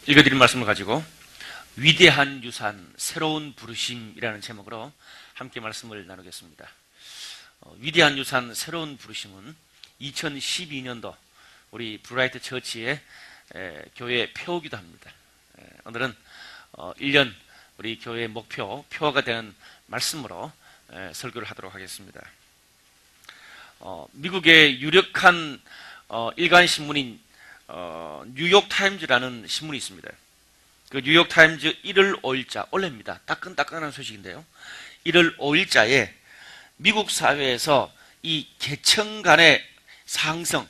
읽어드린 말씀을 가지고 위대한 유산, 새로운 부르심이라는 제목으로 함께 말씀을 나누겠습니다. 위대한 유산, 새로운 부르심은 2012년도 우리 브라이트 처치의 교회 표기도 합니다. 오늘은 1년 우리 교회의 목표, 표가 되는 말씀으로 설교를 하도록 하겠습니다. 미국의 유력한 일간 신문인 뉴욕타임즈라는 신문이 있습니다. 그 뉴욕타임즈 1월 5일자, 원래입니다. 따끈따끈한 소식인데요. 1월 5일자에 미국 사회에서 이 계층 간의 상승,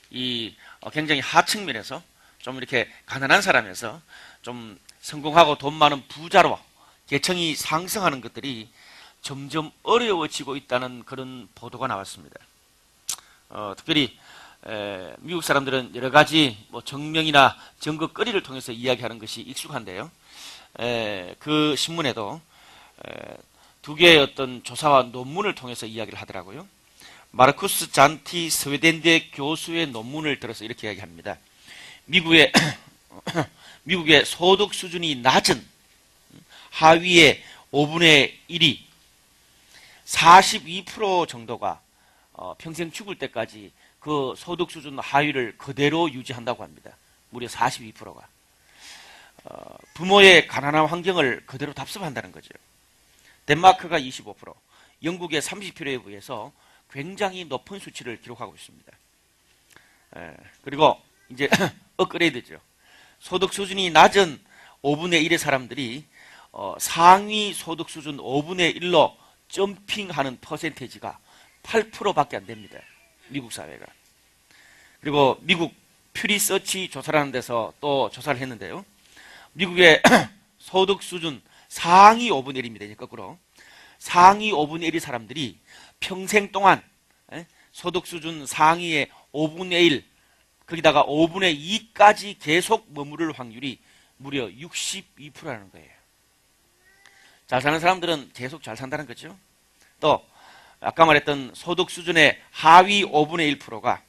이 굉장히 하층면에서 좀 이렇게 가난한 사람에서 좀 성공하고 돈 많은 부자로 계층이 상승하는 것들이 점점 어려워지고 있다는 그런 보도가 나왔습니다. 특별히 미국 사람들은 여러 가지 정명이나 증거거리를 통해서 이야기하는 것이 익숙한데요. 그 신문에도 두 개의 어떤 조사와 논문을 통해서 이야기를 하더라고요. 마르쿠스 잔티 스웨덴대 교수의 논문을 들어서 이렇게 이야기합니다. 미국의 소득 수준이 낮은 하위의 5분의 1이 42% 정도가 평생 죽을 때까지 그 소득 수준 하위를 그대로 유지한다고 합니다. 무려 42%가. 부모의 가난한 환경을 그대로 답습한다는 거죠. 덴마크가 25%, 영국의 30%에 비해서 굉장히 높은 수치를 기록하고 있습니다. 그리고 이제 업그레이드죠. 소득 수준이 낮은 5분의 1의 사람들이 상위 소득 수준 5분의 1로 점핑하는 퍼센테이지가 8%밖에 안 됩니다. 미국 사회가. 그리고 미국 퓨리서치 조사라는 데서 또 조사를 했는데요. 미국의 소득 수준 상위 5분의 1입니다. 거꾸로. 상위 5분의 1의 사람들이 평생 동안 소득 수준 상위의 5분의 1, 거기다가 5분의 2까지 계속 머무를 확률이 무려 62%라는 거예요. 잘 사는 사람들은 계속 잘 산다는 거죠. 또 아까 말했던 소득 수준의 하위 5분의 1%가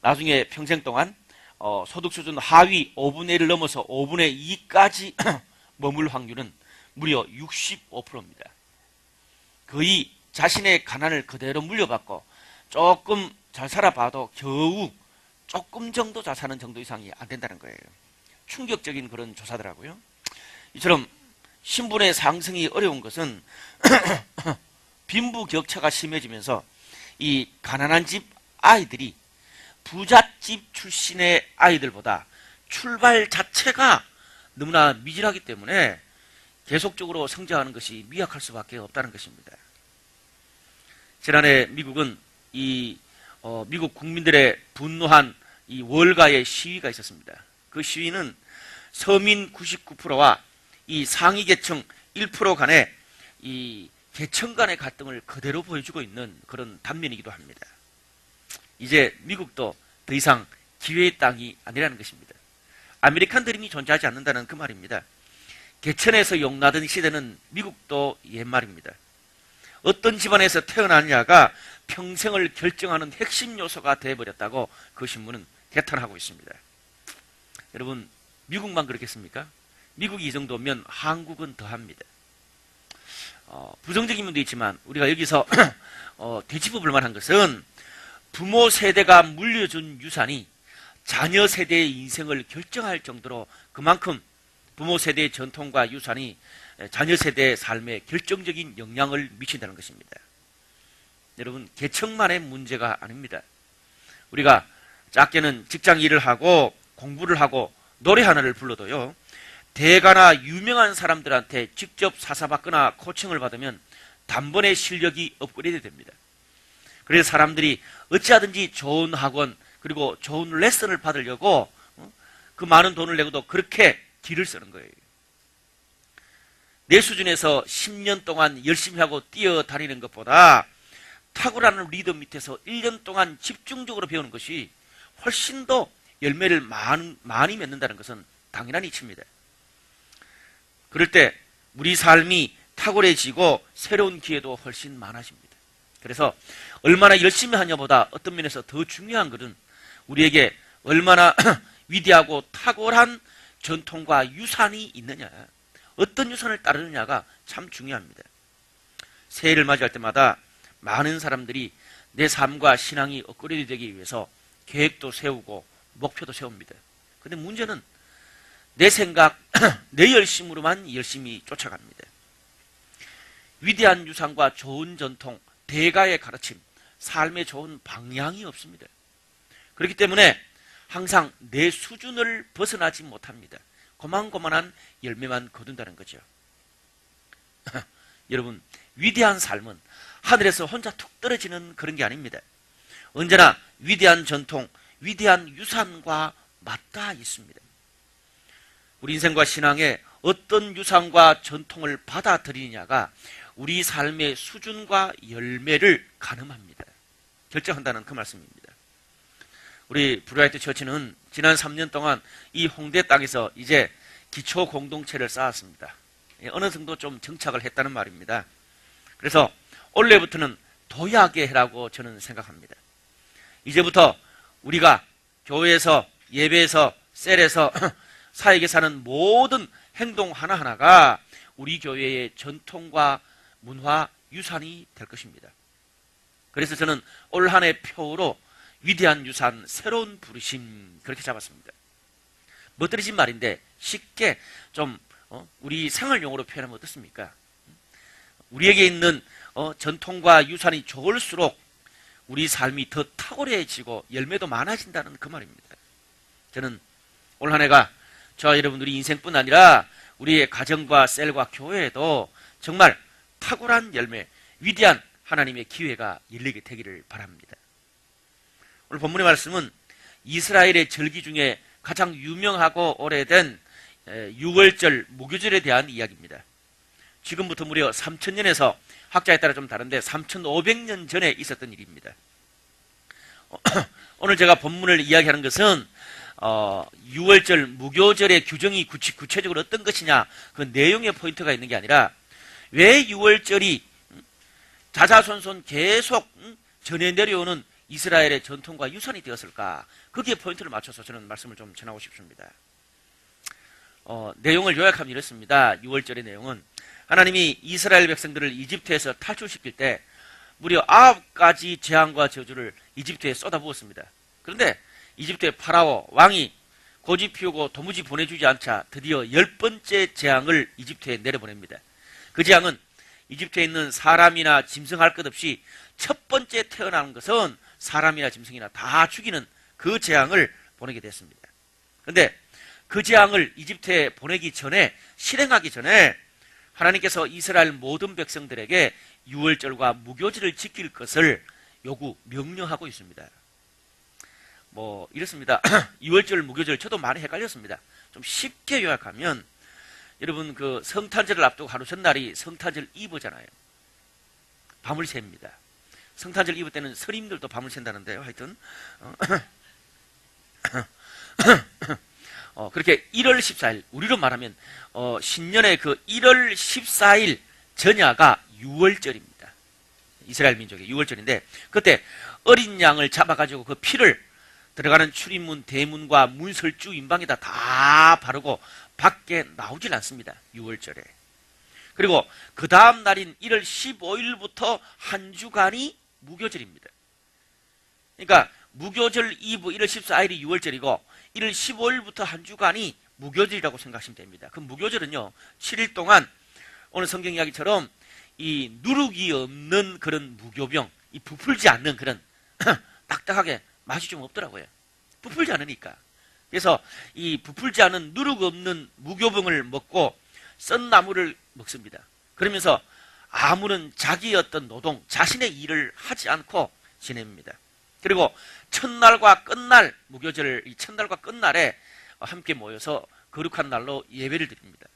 나중에 평생 동안 소득 수준 하위 5분의 1을 넘어서 5분의 2까지 머물 확률은 무려 65%입니다. 거의 자신의 가난을 그대로 물려받고 조금 잘 살아봐도 겨우 조금 정도 잘 사는 정도 이상이 안 된다는 거예요. 충격적인 그런 조사더라고요. 이처럼 신분의 상승이 어려운 것은 빈부격차가 심해지면서 이 가난한 집 아이들이 부잣집 출신의 아이들보다 출발 자체가 너무나 미진하기 때문에 계속적으로 성장하는 것이 미약할 수밖에 없다는 것입니다. 지난해 미국은 미국 국민들의 분노한 이 월가의 시위가 있었습니다. 그 시위는 서민 99%와 이 상위 계층 1% 간의 이 계층 간의 갈등을 그대로 보여주고 있는 그런 단면이기도 합니다. 이제 미국도 더 이상 기회의 땅이 아니라는 것입니다. 아메리칸 드림이 존재하지 않는다는 그 말입니다. 개천에서 용나던 시대는 미국도 옛말입니다. 어떤 집안에서 태어나느냐가 평생을 결정하는 핵심 요소가 되어버렸다고 그 신문은 개탄하고 있습니다. 여러분, 미국만 그렇겠습니까? 미국이 이 정도면 한국은 더합니다. 부정적인 면도 있지만 우리가 여기서 되짚어 볼 만한 것은 부모 세대가 물려준 유산이 자녀 세대의 인생을 결정할 정도로 그만큼 부모 세대의 전통과 유산이 자녀 세대의 삶에 결정적인 영향을 미친다는 것입니다. 여러분, 계층만의 문제가 아닙니다. 우리가 작게는 직장 일을 하고 공부를 하고 노래 하나를 불러도요, 대가나 유명한 사람들한테 직접 사사받거나 코칭을 받으면 단번에 실력이 업그레이드 됩니다. 그래서 사람들이 어찌하든지 좋은 학원 그리고 좋은 레슨을 받으려고 그 많은 돈을 내고도 그렇게 길을 쓰는 거예요. 내 수준에서 10년 동안 열심히 하고 뛰어다니는 것보다 탁월한 리더 밑에서 1년 동안 집중적으로 배우는 것이 훨씬 더 열매를 많이 맺는다는 것은 당연한 이치입니다. 그럴 때 우리 삶이 탁월해지고 새로운 기회도 훨씬 많아집니다. 그래서 얼마나 열심히 하냐보다 어떤 면에서 더 중요한 것은 우리에게 얼마나 위대하고 탁월한 전통과 유산이 있느냐, 어떤 유산을 따르느냐가 참 중요합니다. 새해를 맞이할 때마다 많은 사람들이 내 삶과 신앙이 업그레이드 되기 위해서 계획도 세우고 목표도 세웁니다. 근데 문제는 내 생각, 내 열심으로만 열심히 쫓아갑니다. 위대한 유산과 좋은 전통, 대가의 가르침, 삶의 좋은 방향이 없습니다. 그렇기 때문에 항상 내 수준을 벗어나지 못합니다. 고만고만한 열매만 거둔다는 거죠. 여러분, 위대한 삶은 하늘에서 혼자 툭 떨어지는 그런 게 아닙니다. 언제나 위대한 전통, 위대한 유산과 맞닿아 있습니다. 우리 인생과 신앙에 어떤 유산과 전통을 받아들이느냐가 우리 삶의 수준과 열매를 가늠합니다. 결정한다는 그 말씀입니다. 우리 브라이트 처치는 지난 3년 동안 이 홍대 땅에서 이제 기초 공동체를 쌓았습니다. 어느 정도 좀 정착을 했다는 말입니다. 그래서 올해부터는 도약의 해라고 저는 생각합니다. 이제부터 우리가 교회에서, 예배에서, 셀에서 사역에 사는 모든 행동 하나하나가 우리 교회의 전통과 문화, 유산이 될 것입니다. 그래서 저는 올 한 해 표로 위대한 유산, 새로운 부르심, 그렇게 잡았습니다. 멋들어진 말인데 쉽게 좀 우리 생활용어로 표현하면 어떻습니까? 우리에게 있는 전통과 유산이 좋을수록 우리 삶이 더 탁월해지고 열매도 많아진다는 그 말입니다. 저는 올 한 해가 저와 여러분들이 인생뿐 아니라 우리의 가정과 셀과 교회에도 정말 탁월한 열매, 위대한 하나님의 기회가 열리게 되기를 바랍니다. 오늘 본문의 말씀은 이스라엘의 절기 중에 가장 유명하고 오래된 6월절 무교절에 대한 이야기입니다. 지금부터 무려 3000년에서 학자에 따라 좀 다른데 3500년 전에 있었던 일입니다. 오늘 제가 본문을 이야기하는 것은 6월절 무교절의 규정이 구체적으로 어떤 것이냐, 그 내용의 포인트가 있는 게 아니라 왜 6월절이 자자손손 계속 전해 내려오는 이스라엘의 전통과 유산이 되었을까, 거기에 포인트를 맞춰서 저는 말씀을 좀 전하고 싶습니다. 내용을 요약하면 이렇습니다. 6월절의 내용은 하나님이 이스라엘 백성들을 이집트에서 탈출시킬 때 무려 9가지 재앙과 저주를 이집트에 쏟아부었습니다. 그런데 이집트의 파라오 왕이 고집 피우고 도무지 보내주지 않자 드디어 10번째 재앙을 이집트에 내려보냅니다. 그 재앙은 이집트에 있는 사람이나 짐승 할 것 없이 첫 번째 태어나는 것은 사람이나 짐승이나 다 죽이는 그 재앙을 보내게 됐습니다. 그런데 그 재앙을 이집트에 보내기 전에, 실행하기 전에 하나님께서 이스라엘 모든 백성들에게 6월절과 무교절을 지킬 것을 명령하고 있습니다. 이렇습니다. 6월절, 무교절 저도 많이 헷갈렸습니다. 좀 쉽게 요약하면 여러분 그 성탄절을 앞두고 하루 전날이 성탄절 이브잖아요. 밤을 셉니다. 성탄절 이브 때는 스님들도 밤을 샌다는데요. 하여튼 그렇게 1월 14일, 우리로 말하면 신년의 그 1월 14일 전야가 6월절입니다. 이스라엘 민족의 6월절인데 그때 어린 양을 잡아가지고 그 피를 들어가는 출입문, 대문과 문설주 인방에다 다 바르고 밖에 나오질 않습니다. 6월절에. 그리고 그 다음 날인 1월 15일부터 한 주간이 무교절입니다. 그러니까 무교절 이브 1월 14일이 6월절이고 1월 15일부터 한 주간이 무교절이라고 생각하시면 됩니다. 그 무교절은요, 7일 동안 오늘 성경 이야기처럼 이 누룩이 없는 그런 무교병, 이 부풀지 않는 그런 딱딱하게 맛이 좀 없더라고요. 부풀지 않으니까. 그래서 이 부풀지 않은 누룩 없는 무교병을 먹고 썬 나무를 먹습니다. 그러면서 아무런 자기의 어떤 노동, 자신의 일을 하지 않고 지냅니다. 그리고 첫날과 끝날, 무교절 이 첫날과 끝날에 함께 모여서 거룩한 날로 예배를 드립니다.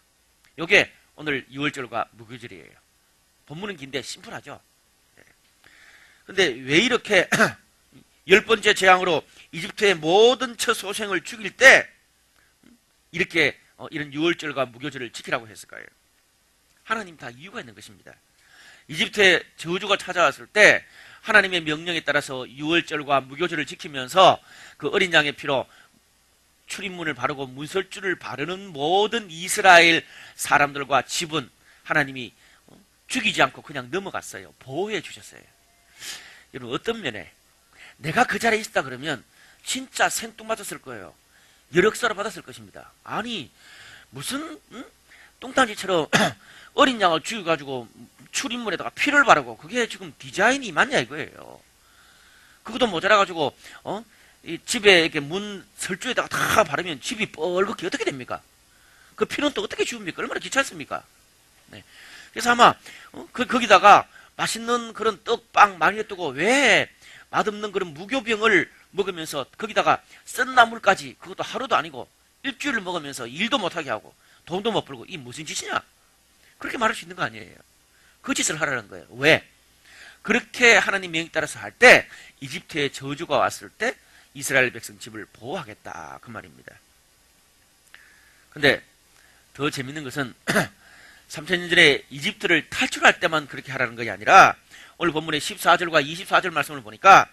이게 오늘 6월절과 무교절이에요. 본문은 긴데 심플하죠. 그런데 왜 이렇게 10번째 재앙으로 이집트의 모든 첫 소생을 죽일 때 이렇게 이런 6월절과 무교절을 지키라고 했을까요? 하나님 다 이유가 있는 것입니다. 이집트에 저주가 찾아왔을 때 하나님의 명령에 따라서 6월절과 무교절을 지키면서 그 어린 양의 피로 출입문을 바르고 문설주를 바르는 모든 이스라엘 사람들과 집은 하나님이 죽이지 않고 그냥 넘어갔어요. 보호해 주셨어요. 여러분, 어떤 면에 내가 그 자리에 있었다 그러면 진짜 생뚱맞았을 거예요. 열역사를 받았을 것입니다. 아니, 무슨 똥단지처럼 어린 양을 죽여가지고 출입문에다가 피를 바르고, 그게 지금 디자인이 맞냐 이거예요. 그것도 모자라가지고 이 집에 이렇게 문 설주에다가 다 바르면 집이 뻘겋게 어떻게 됩니까? 그 피는 또 어떻게 지웁니까? 얼마나 귀찮습니까? 네. 그래서 아마 거기다가 맛있는 그런 떡, 빵 많이 놔두고 왜 맛없는 그런 무교병을 먹으면서 거기다가 쓴 나물까지, 그것도 하루도 아니고 일주일을 먹으면서 일도 못하게 하고 돈도 못 벌고, 이 무슨 짓이냐? 그렇게 말할 수 있는 거 아니에요. 그 짓을 하라는 거예요. 왜? 그렇게 하나님 명에 따라서 할 때 이집트의 저주가 왔을 때 이스라엘 백성 집을 보호하겠다, 그 말입니다. 근데 더 재밌는 것은 3000년 전에 이집트를 탈출할 때만 그렇게 하라는 것이 아니라 오늘 본문의 14절과 24절 말씀을 보니까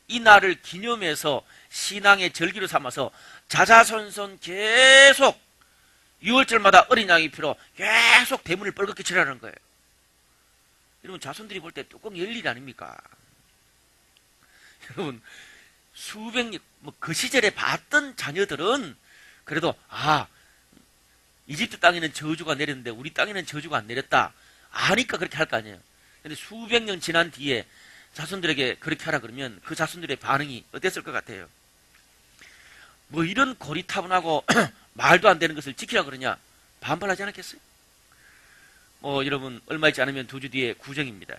이 날을 기념해서 신앙의 절기로 삼아서 자자손손 계속 6월절마다 어린 양의 피로 계속 대문을 뻘겋게 칠하라는 거예요. 여러분, 자손들이 볼 때 뚜껑 열릴 일 아닙니까? 여러분, 수백 년, 그 시절에 봤던 자녀들은 그래도, 이집트 땅에는 저주가 내렸는데 우리 땅에는 저주가 안 내렸다, 아니까 그렇게 할 거 아니에요. 근데 수백 년 지난 뒤에 자손들에게 그렇게 하라 그러면 그 자손들의 반응이 어땠을 것 같아요? 뭐 이런 고리타분하고 말도 안 되는 것을 지키라 그러냐? 반발하지 않았겠어요? 여러분, 얼마 있지 않으면 2주 뒤에 구정입니다.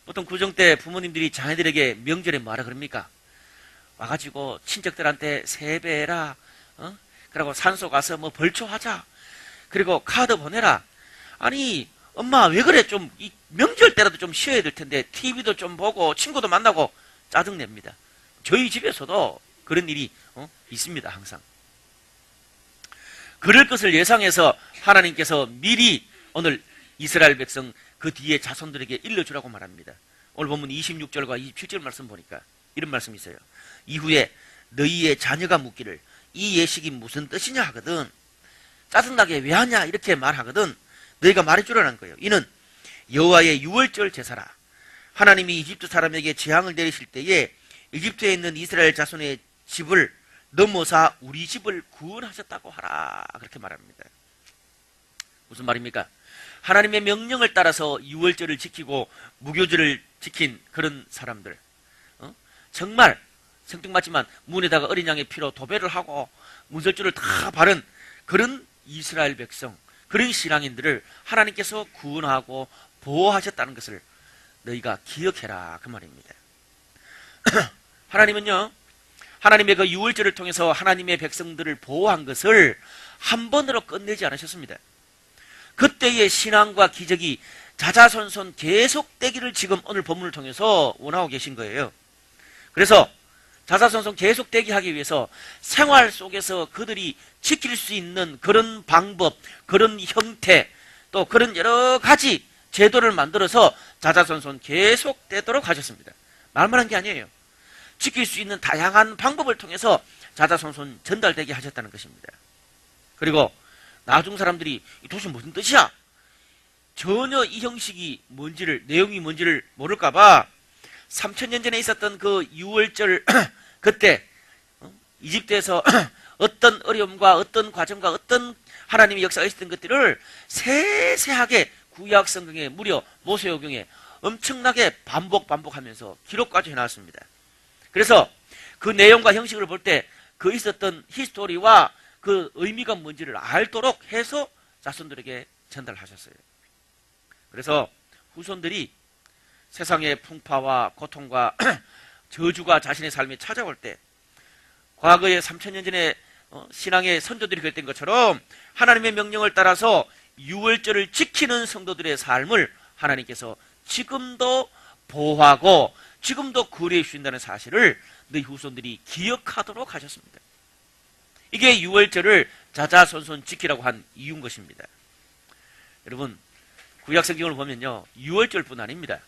보통 구정 때 부모님들이 자녀들에게 명절에 뭐하라 그럽니까? 와가지고 친척들한테 세배해라, 그리고 산소 가서 뭐 벌초하자, 그리고 카드 보내라. 아니, 엄마 왜 그래? 좀 이 명절 때라도 좀 쉬어야 될 텐데 TV도 좀 보고 친구도 만나고. 짜증냅니다. 저희 집에서도 그런 일이 있습니다. 항상. 그럴 것을 예상해서 하나님께서 미리 오늘 이스라엘 백성 그 뒤에 자손들에게 일러주라고 말합니다. 오늘 본문 26절과 27절 말씀 보니까 이런 말씀이 있어요. 이후에 너희의 자녀가 묻기를 이 예식이 무슨 뜻이냐 하거든. 짜증나게 왜 하냐 이렇게 말하거든. 너희가 말해주라는 거예요. 이는 여호와의 유월절 제사라. 하나님이 이집트 사람에게 재앙을 내리실 때에 이집트에 있는 이스라엘 자손의 집을 넘어서 우리 집을 구원하셨다고 하라, 그렇게 말합니다. 무슨 말입니까? 하나님의 명령을 따라서 유월절을 지키고 무교절을 지킨 그런 사람들, 정말 생뚱맞지만 문에다가 어린 양의 피로 도배를 하고 문설주를 다 바른 그런 이스라엘 백성, 그런 신앙인들을 하나님께서 구원하고 보호하셨다는 것을 너희가 기억해라, 그 말입니다. 하나님은요, 하나님의 그 유월절을 통해서 하나님의 백성들을 보호한 것을 한 번으로 끝내지 않으셨습니다. 그때의 신앙과 기적이 자자손손 계속되기를 지금 오늘 본문을 통해서 원하고 계신 거예요. 그래서 자자손손 계속되게 하기 위해서 생활 속에서 그들이 지킬 수 있는 그런 방법, 그런 형태, 또 그런 여러 가지 제도를 만들어서 자자손손 계속되도록 하셨습니다. 말만 한 게 아니에요. 지킬 수 있는 다양한 방법을 통해서 자자손손 전달되게 하셨다는 것입니다. 그리고 나중 사람들이 도대체 무슨 뜻이야? 전혀 이 형식이 뭔지를, 내용이 뭔지를 모를까봐 3000년 전에 있었던 그 유월절 그때 이집트에서 어떤 어려움과 어떤 과정과 어떤 하나님의 역사가 있었던 것들을 세세하게 구약 성경에, 무려 모세오경에 엄청나게 반복하면서 기록까지 해놨습니다. 그래서 그 내용과 형식을 볼 때 그 있었던 히스토리와 그 의미가 뭔지를 알도록 해서 자손들에게 전달하셨어요. 그래서 후손들이 세상의 풍파와 고통과 저주가 자신의 삶에 찾아올 때 과거에 3000년 전에 신앙의 선조들이 그랬던 것처럼 하나님의 명령을 따라서 유월절을 지키는 성도들의 삶을 하나님께서 지금도 보호하고 지금도 구원해 주신다는 사실을 너희 후손들이 기억하도록 하셨습니다. 이게 유월절을 자자손손 지키라고 한 이유인 것입니다. 여러분, 구약 성경을 보면요, 유월절뿐 아닙니다.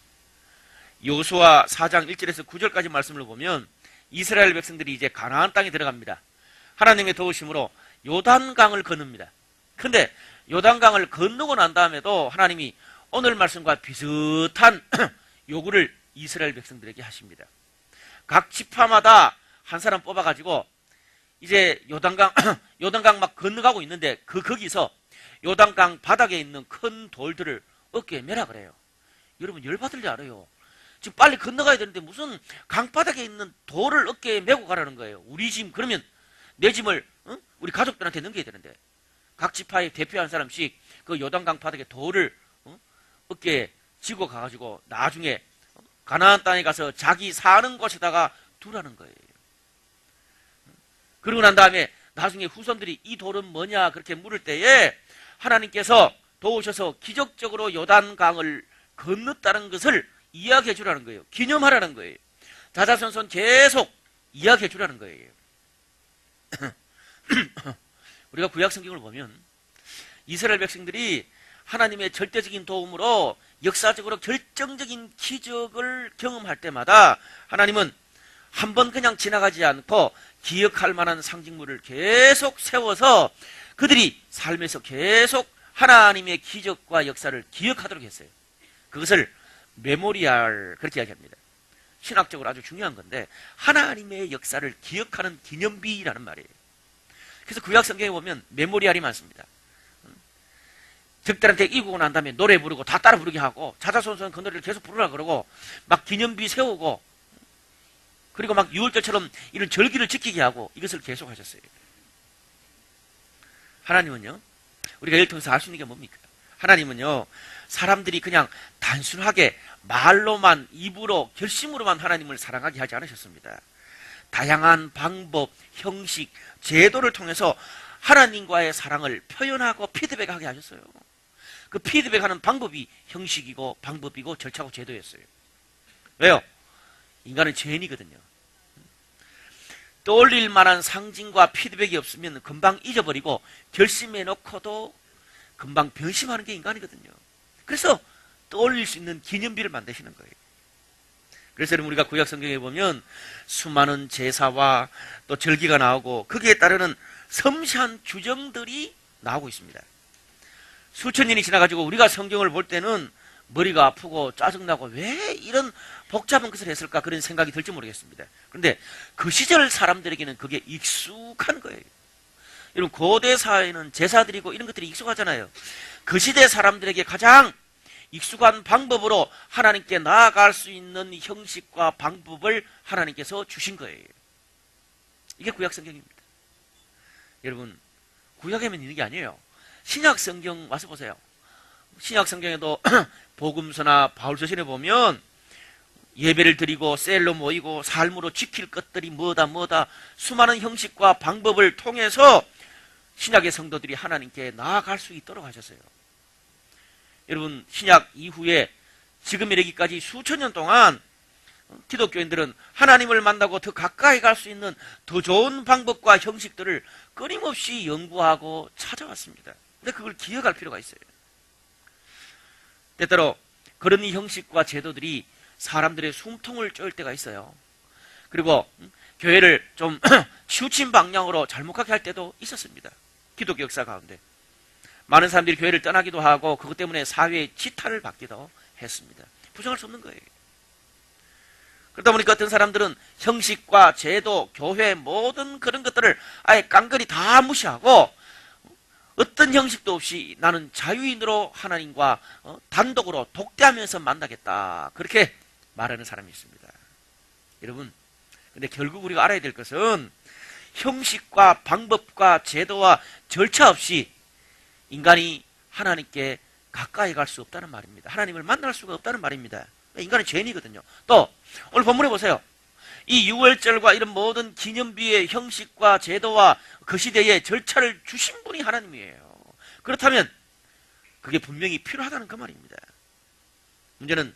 여호수아 4장 1절에서 9절까지 말씀을 보면 이스라엘 백성들이 이제 가나안 땅에 들어갑니다. 하나님의 도우심으로 요단강을 건넙니다. 근데 요단강을 건너고 난 다음에도 하나님이 오늘 말씀과 비슷한 요구를 이스라엘 백성들에게 하십니다. 각 지파마다 한 사람 뽑아가지고 이제 요단강 막 건너가고 있는데 거기서 요단강 바닥에 있는 큰 돌들을 어깨에 매라 그래요. 여러분 열받을지 알아요. 지금 빨리 건너가야 되는데 무슨 강바닥에 있는 돌을 어깨에 메고 가라는 거예요. 우리 짐 그러면 내 짐을 우리 가족들한테 넘겨야 되는데 각 지파의 대표 한 사람씩 그 요단강 바닥에 돌을 어깨에 지고 가가지고 나중에 가나안 땅에 가서 자기 사는 곳에다가 두라는 거예요. 그러고 난 다음에 나중에 후손들이 이 돌은 뭐냐 그렇게 물을 때에 하나님께서 도우셔서 기적적으로 요단강을 건넜다는 것을 이야기해 주라는 거예요. 기념하라는 거예요. 자자손손 계속 이야기해 주라는 거예요. 우리가 구약 성경을 보면 이스라엘 백성들이 하나님의 절대적인 도움으로 역사적으로 결정적인 기적을 경험할 때마다 하나님은 한 번 그냥 지나가지 않고 기억할 만한 상징물을 계속 세워서 그들이 삶에서 계속 하나님의 기적과 역사를 기억하도록 했어요. 그것을 메모리얼 그렇게 이야기합니다. 신학적으로 아주 중요한 건데 하나님의 역사를 기억하는 기념비라는 말이에요. 그래서 구약 성경에 보면 메모리얼이 많습니다. 적들한테 이기고 난 다음에 노래 부르고 다 따라 부르게 하고 자자손손 그 노래를 계속 부르라 그러고 막 기념비 세우고 그리고 막 6월절처럼 이런 절기를 지키게 하고 이것을 계속 하셨어요. 하나님은요, 우리가 이를 통해서 알 수 있는 게 뭡니까? 하나님은요, 사람들이 그냥 단순하게 말로만, 입으로, 결심으로만 하나님을 사랑하게 하지 않으셨습니다. 다양한 방법, 형식, 제도를 통해서 하나님과의 사랑을 표현하고 피드백하게 하셨어요. 그 피드백하는 방법이 형식이고 방법이고 절차고 제도였어요. 왜요? 인간은 죄인이거든요. 떠올릴 만한 상징과 피드백이 없으면 금방 잊어버리고 결심해놓고도 금방 변심하는 게 인간이거든요. 그래서 떠올릴 수 있는 기념비를 만드시는 거예요. 그래서 여러분 우리가 구약 성경에 보면 수많은 제사와 또 절기가 나오고 거기에 따르는 섬세한 규정들이 나오고 있습니다. 수천 년이 지나가지고 우리가 성경을 볼 때는 머리가 아프고 짜증나고 왜 이런 복잡한 것을 했을까 그런 생각이 들지 모르겠습니다. 그런데 그 시절 사람들에게는 그게 익숙한 거예요. 여러분 고대 사회는 제사드리고 이런 것들이 익숙하잖아요. 그 시대 사람들에게 가장 익숙한 방법으로 하나님께 나아갈 수 있는 형식과 방법을 하나님께서 주신 거예요. 이게 구약 성경입니다. 여러분 구약에만 있는 게 아니에요. 신약 성경 와서 보세요. 신약 성경에도 복음서나 바울서신에 보면 예배를 드리고 셀로 모이고 삶으로 지킬 것들이 뭐다 수많은 형식과 방법을 통해서 신약의 성도들이 하나님께 나아갈 수 있도록 하셨어요. 여러분 신약 이후에 지금 이르기까지 수천 년 동안 기독교인들은 하나님을 만나고 더 가까이 갈 수 있는 더 좋은 방법과 형식들을 끊임없이 연구하고 찾아왔습니다. 근데 그걸 기억할 필요가 있어요. 때때로 그런 형식과 제도들이 사람들의 숨통을 쪼을 때가 있어요. 그리고 교회를 좀 치우친 방향으로 잘못 가게 할 때도 있었습니다. 기독교 역사 가운데 많은 사람들이 교회를 떠나기도 하고 그것 때문에 사회의 지탄을 받기도 했습니다. 부정할 수 없는 거예요. 그러다 보니까 어떤 사람들은 형식과 제도, 교회 모든 그런 것들을 아예 깡그리 다 무시하고 어떤 형식도 없이 나는 자유인으로 하나님과 단독으로 독대하면서 만나겠다 그렇게 말하는 사람이 있습니다. 여러분 근데 결국 우리가 알아야 될 것은 형식과 방법과 제도와 절차 없이 인간이 하나님께 가까이 갈 수 없다는 말입니다. 하나님을 만날 수가 없다는 말입니다. 인간은 죄인이거든요. 또 오늘 본문에 보세요. 이 유월절과 이런 모든 기념비의 형식과 제도와 그 시대의 절차를 주신 분이 하나님이에요. 그렇다면 그게 분명히 필요하다는 그 말입니다. 문제는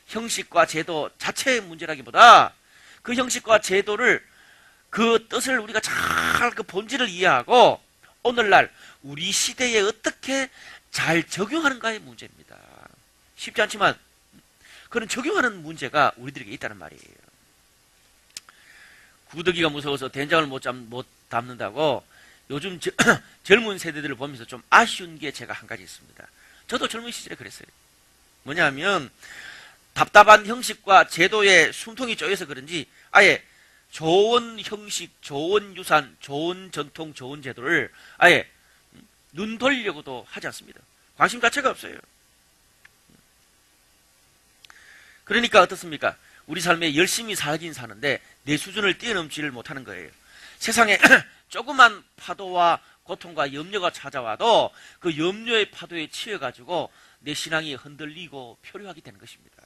형식과 제도 자체의 문제라기보다 그 형식과 제도를 그 뜻을 우리가 잘 그 본질을 이해하고 오늘날 우리 시대에 어떻게 잘 적용하는가의 문제입니다. 쉽지 않지만 그런 적용하는 문제가 우리들에게 있다는 말이에요. 구더기가 무서워서 된장을 못 담는다고 요즘 젊은 세대들을 보면서 좀 아쉬운 게 제가 한 가지 있습니다. 저도 젊은 시절에 그랬어요. 뭐냐면 답답한 형식과 제도에 숨통이 쪼여서 그런지 아예 좋은 형식, 좋은 유산, 좋은 전통, 좋은 제도를 아예 눈 돌리려고도 하지 않습니다. 관심 자체가 없어요. 그러니까 어떻습니까? 우리 삶에 열심히 살긴 사는데 내 수준을 뛰어넘지를 못하는 거예요. 세상에 조그만 파도와 고통과 염려가 찾아와도 그 염려의 파도에 치여가지고 내 신앙이 흔들리고 표류하게 되는 것입니다.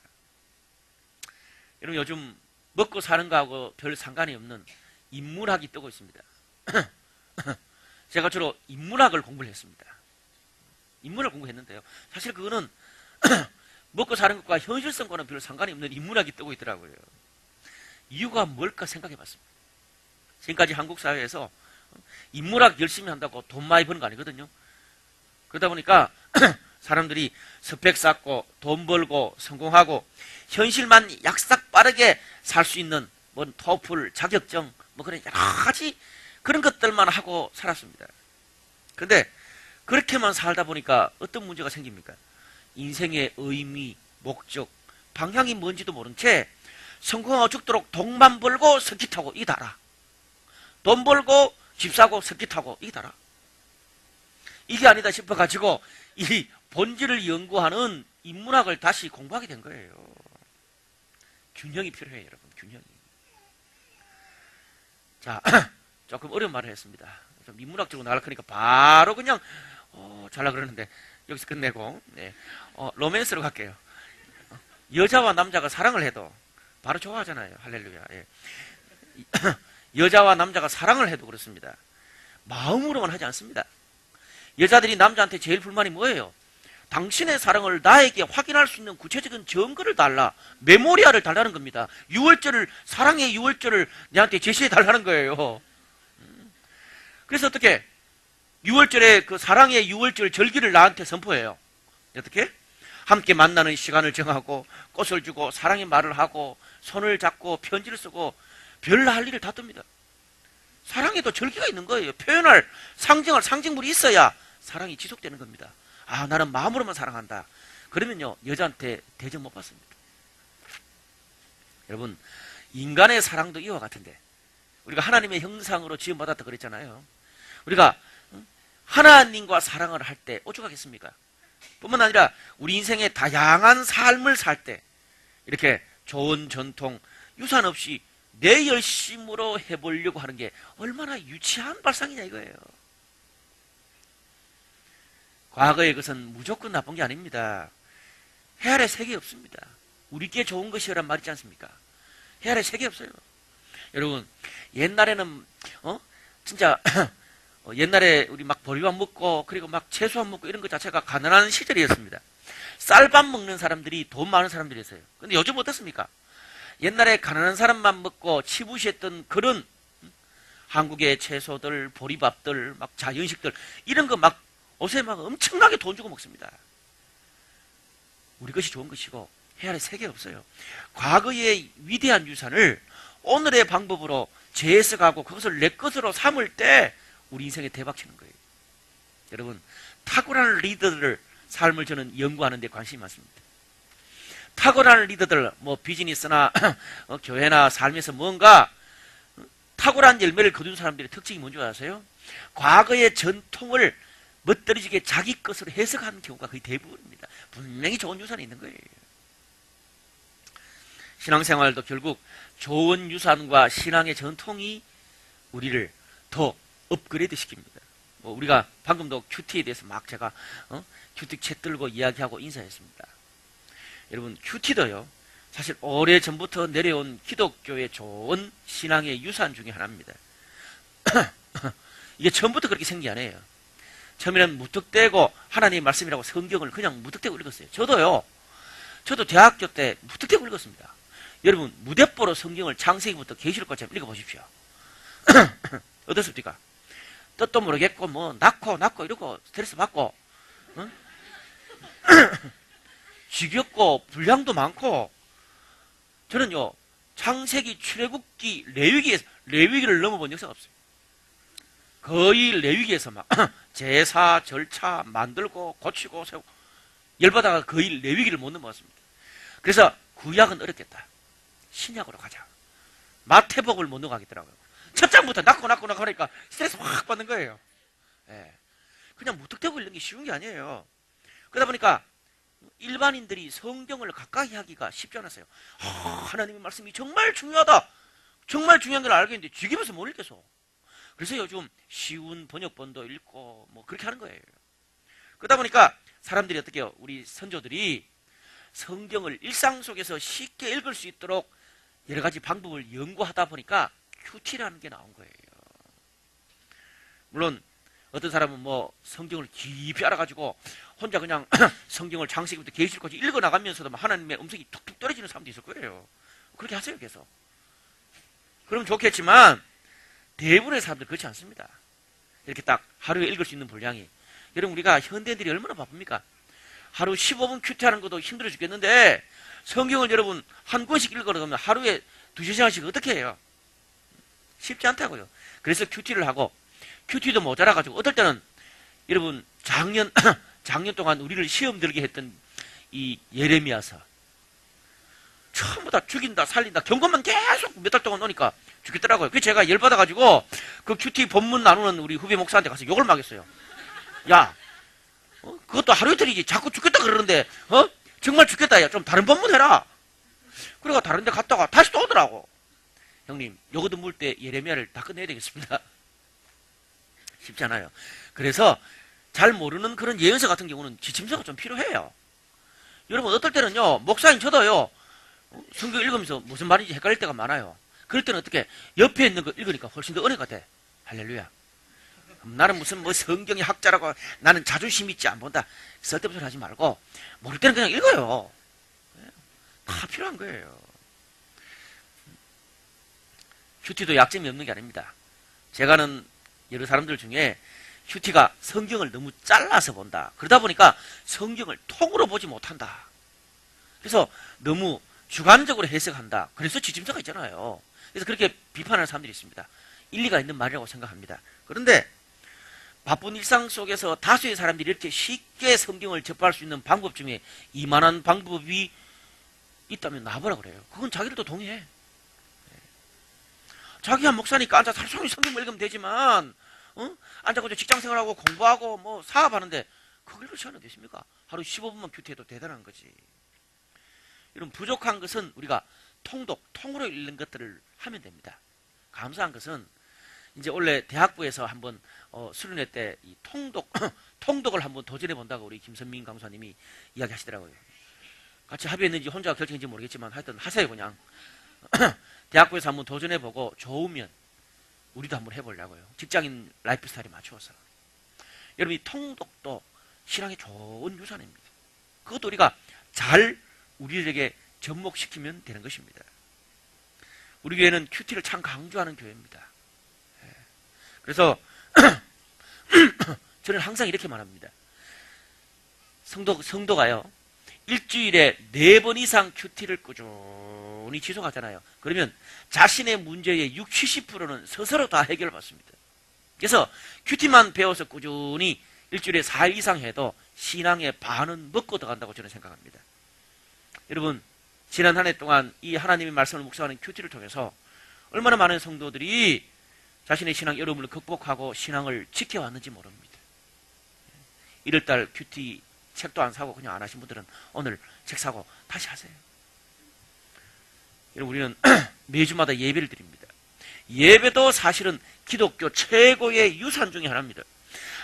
여러분, 요즘 먹고 사는 거하고 별 상관이 없는 인문학이 뜨고 있습니다. 제가 주로 인문학을 공부를 했습니다. 인문학을 공부했는데요. 사실 그거는 먹고 사는 것과 현실성과는 별 상관이 없는 인문학이 뜨고 있더라고요. 이유가 뭘까 생각해 봤습니다. 지금까지 한국 사회에서 인문학 열심히 한다고 돈 많이 버는 거 아니거든요. 그러다 보니까 사람들이 스펙 쌓고 돈 벌고 성공하고 현실만 약삭 빠르게 살 수 있는 뭐 토플, 자격증 뭐 그런 여러 가지 그런 것들만 하고 살았습니다. 그런데 그렇게만 살다 보니까 어떤 문제가 생깁니까? 인생의 의미, 목적, 방향이 뭔지도 모른 채 성공하고 죽도록 돈만 벌고 석기 타고 이게 다라. 돈 벌고 집 사고 석기 타고 이게 다라. 이게 아니다 싶어가지고 이 본질을 연구하는 인문학을 다시 공부하게 된 거예요. 균형이 필요해요, 여러분. 균형이. 자, 조금 어려운 말을 했습니다. 좀 인문학적으로 나갈 거니까 바로 그냥 잘라 그러는데 여기서 끝내고 네. 로맨스로 갈게요. 여자와 남자가 사랑을 해도 바로 좋아하잖아요. 할렐루야. 예. 여자와 남자가 사랑을 해도 그렇습니다. 마음으로만 하지 않습니다. 여자들이 남자한테 제일 불만이 뭐예요? 당신의 사랑을 나에게 확인할 수 있는 구체적인 증거를 달라. 메모리알을 달라는 겁니다. 사랑의 유월절을 내한테 제시해 달라는 거예요. 그래서 어떻게? 6월절에 그 사랑의 6월절 절기를 나한테 선포해요. 어떻게? 함께 만나는 시간을 정하고 꽃을 주고 사랑의 말을 하고 손을 잡고 편지를 쓰고 별나 할 일을 다 뜹니다. 사랑에도 절기가 있는 거예요. 표현할, 상징할 상징물이 있어야 사랑이 지속되는 겁니다. 아, 나는 마음으로만 사랑한다. 그러면요, 여자한테 대접 못 받습니다. 여러분, 인간의 사랑도 이와 같은데 우리가 하나님의 형상으로 지음받았다 그랬잖아요. 우리가 하나님과 사랑을 할 때 오죽하겠습니까? 뿐만 아니라 우리 인생의 다양한 삶을 살 때 이렇게 좋은 전통, 유산 없이 내 열심으로 해보려고 하는 게 얼마나 유치한 발상이냐 이거예요. 과거의 것은 무조건 나쁜 게 아닙니다. 해 아래 색이 없습니다. 우리께 좋은 것이란 말이지 않습니까? 해 아래 색이 없어요. 여러분, 옛날에는 진짜 옛날에 우리 막 보리밥 먹고 그리고 막 채소밥 먹고 이런 것 자체가 가난한 시절이었습니다. 쌀밥 먹는 사람들이 돈 많은 사람들이었어요. 근데 요즘 어떻습니까? 옛날에 가난한 사람만 먹고 치부시했던 그런 한국의 채소들, 보리밥들, 막 자연식들 이런 거 막 요새 막 엄청나게 돈 주고 먹습니다. 우리 것이 좋은 것이고 해 아래 색이 없어요. 과거의 위대한 유산을 오늘의 방법으로 재해석하고 그것을 내 것으로 삼을 때 우리 인생에 대박 치는 거예요. 여러분, 탁월한 리더들 삶을 저는 연구하는 데 관심이 많습니다. 탁월한 리더들, 뭐 비즈니스나 교회나 삶에서 뭔가 탁월한 열매를 거둔 사람들의 특징이 뭔지 아세요? 과거의 전통을 멋들어지게 자기 것으로 해석하는 경우가 거의 대부분입니다. 분명히 좋은 유산이 있는 거예요. 신앙생활도 결국 좋은 유산과 신앙의 전통이 우리를 더 업그레이드 시킵니다. 뭐 우리가 방금도 큐티에 대해서 막 제가 큐티 책 들고 이야기하고 인사했습니다. 여러분, 큐티도요 사실 오래전부터 내려온 기독교의 좋은 신앙의 유산 중에 하나입니다. 이게 처음부터 그렇게 생긴 게 아니에요. 처음에는 무턱대고 하나님의 말씀이라고 성경을 그냥 무턱대고 읽었어요. 저도 대학교 때 무턱대고 읽었습니다. 여러분, 무대뽀로 성경을 창세기부터 계시록까지 읽어보십시오. 어떻습니까? 뜻도 모르겠고 뭐 낳고 이러고 스트레스 받고 지겹고 분량도 많고 저는요 창세기, 출애굽기, 레위기를 넘어본 역사가 없어요. 거의 레위기에서 막 제사 절차 만들고 고치고 세우고 열받아가 거의 레위기를 못 넘어갔습니다. 그래서 구약은 어렵겠다. 신약으로 가자. 마태복을 못 넘어가겠더라고요. 첫 장부터 낳고 하니까 스트레스 확 받는 거예요. 예. 그냥 무턱대고 읽는 게 쉬운 게 아니에요. 그러다 보니까 일반인들이 성경을 가까이 하기가 쉽지 않았어요. 하나님의 말씀이 정말 중요하다. 정말 중요한 걸 알겠는데 쥐기면서 못 읽겠어. 그래서 요즘 쉬운 번역본도 읽고 뭐 그렇게 하는 거예요. 그러다 보니까 사람들이 어떻게 해요? 우리 선조들이 성경을 일상 속에서 쉽게 읽을 수 있도록 여러 가지 방법을 연구하다 보니까 큐티라는 게 나온 거예요. 물론 어떤 사람은 뭐 성경을 깊이 알아가지고 혼자 그냥 성경을 창세기부터 계시록까지 읽어나가면서도 하나님의 음성이 툭툭 떨어지는 사람도 있을 거예요. 그렇게 하세요, 계속. 그럼 좋겠지만 대부분의 사람들 그렇지 않습니다. 이렇게 딱 하루에 읽을 수 있는 분량이. 여러분, 우리가 현대인들이 얼마나 바쁩니까? 하루 15분 큐티하는 것도 힘들어 죽겠는데 성경을 여러분 한 권씩 읽으려면 하루에 2-3시간씩 어떻게 해요? 쉽지 않다고요. 그래서 큐티를 하고, 큐티도 모자라가지고 어떨 때는 여러분 작년 동안 우리를 시험 들게 했던 이 예레미야서 처음부터 죽인다 살린다 경고만 계속 몇 달 동안 오니까 죽겠더라고요. 그래서 제가 열받아가지고 그 큐티 본문 나누는 우리 후배 목사한테 가서 욕을 막였어요. 야, 그것도 하루 이틀이지 자꾸 죽겠다 그러는데 정말 죽겠다. 야, 좀 다른 본문 해라. 그래가 다른 데 갔다가 다시 또 오더라고. 형님, 요거도 물 때 예레미야를 다 끝내야 되겠습니다. 쉽지 않아요. 그래서 잘 모르는 그런 예언서 같은 경우는 지침서가 좀 필요해요. 여러분, 어떨 때는요, 목사님 저도요, 성경 읽으면서 무슨 말인지 헷갈릴 때가 많아요. 그럴 때는 어떻게, 옆에 있는 거 읽으니까 훨씬 더 은혜가 돼. 할렐루야. 나는 무슨 뭐 성경의 학자라고 나는 자존심 있지 안 본다. 쓸데없는 소리 하지 말고, 모를 때는 그냥 읽어요. 다 필요한 거예요. 큐티도 약점이 없는 게 아닙니다. 제가 아는 여러 사람들 중에 큐티가 성경을 너무 잘라서 본다. 그러다 보니까 성경을 통으로 보지 못한다. 그래서 너무 주관적으로 해석한다. 그래서 지침서가 있잖아요. 그래서 그렇게 비판하는 사람들이 있습니다. 일리가 있는 말이라고 생각합니다. 그런데 바쁜 일상 속에서 다수의 사람들이 이렇게 쉽게 성경을 접할 수 있는 방법 중에 이만한 방법이 있다면 나와보라 그래요. 그건 자기들도 동의해. 자기야 목사니까 앉아서 하루 종일 성경 읽으면 되지만 앉아서 직장생활하고 공부하고 뭐 사업하는데 그걸 읽을 시간은 되십니까? 하루 15분만 큐티해도 대단한 거지. 이런 부족한 것은 우리가 통으로 읽는 것들을 하면 됩니다. 감사한 것은 이제 원래 대학부에서 한번 수련회 때 이 통독을 한번 도전해 본다고 우리 김선민 강사님이 이야기하시더라고요. 같이 합의했는지 혼자 결정했는지 모르겠지만 하여튼 하세요 그냥. 대학부에서 한번 도전해보고 좋으면 우리도 한번 해보려고요. 직장인 라이프 스타일에 맞추어서. 여러분, 이 통독도 신앙에 좋은 유산입니다. 그것도 우리가 잘 우리들에게 접목시키면 되는 것입니다. 우리 교회는 큐티를 참 강조하는 교회입니다. 그래서 저는 항상 이렇게 말합니다. 성도가요, 일주일에 4번 이상 큐티를 꾸준히 지속하잖아요. 그러면 자신의 문제의 60-70%는 스스로 다 해결받습니다. 그래서 큐티만 배워서 꾸준히 일주일에 4일 이상 해도 신앙의 반은 먹고 들어간다고 저는 생각합니다. 여러분, 지난 한 해 동안 이 하나님의 말씀을 묵상하는 큐티를 통해서 얼마나 많은 성도들이 자신의 신앙 어려움을 극복하고 신앙을 지켜왔는지 모릅니다. 1월달 큐티 책도 안 사고 그냥 안 하신 분들은 오늘 책 사고 다시 하세요. 여러분, 우리는 매주마다 예배를 드립니다. 예배도 사실은 기독교 최고의 유산 중에 하나입니다.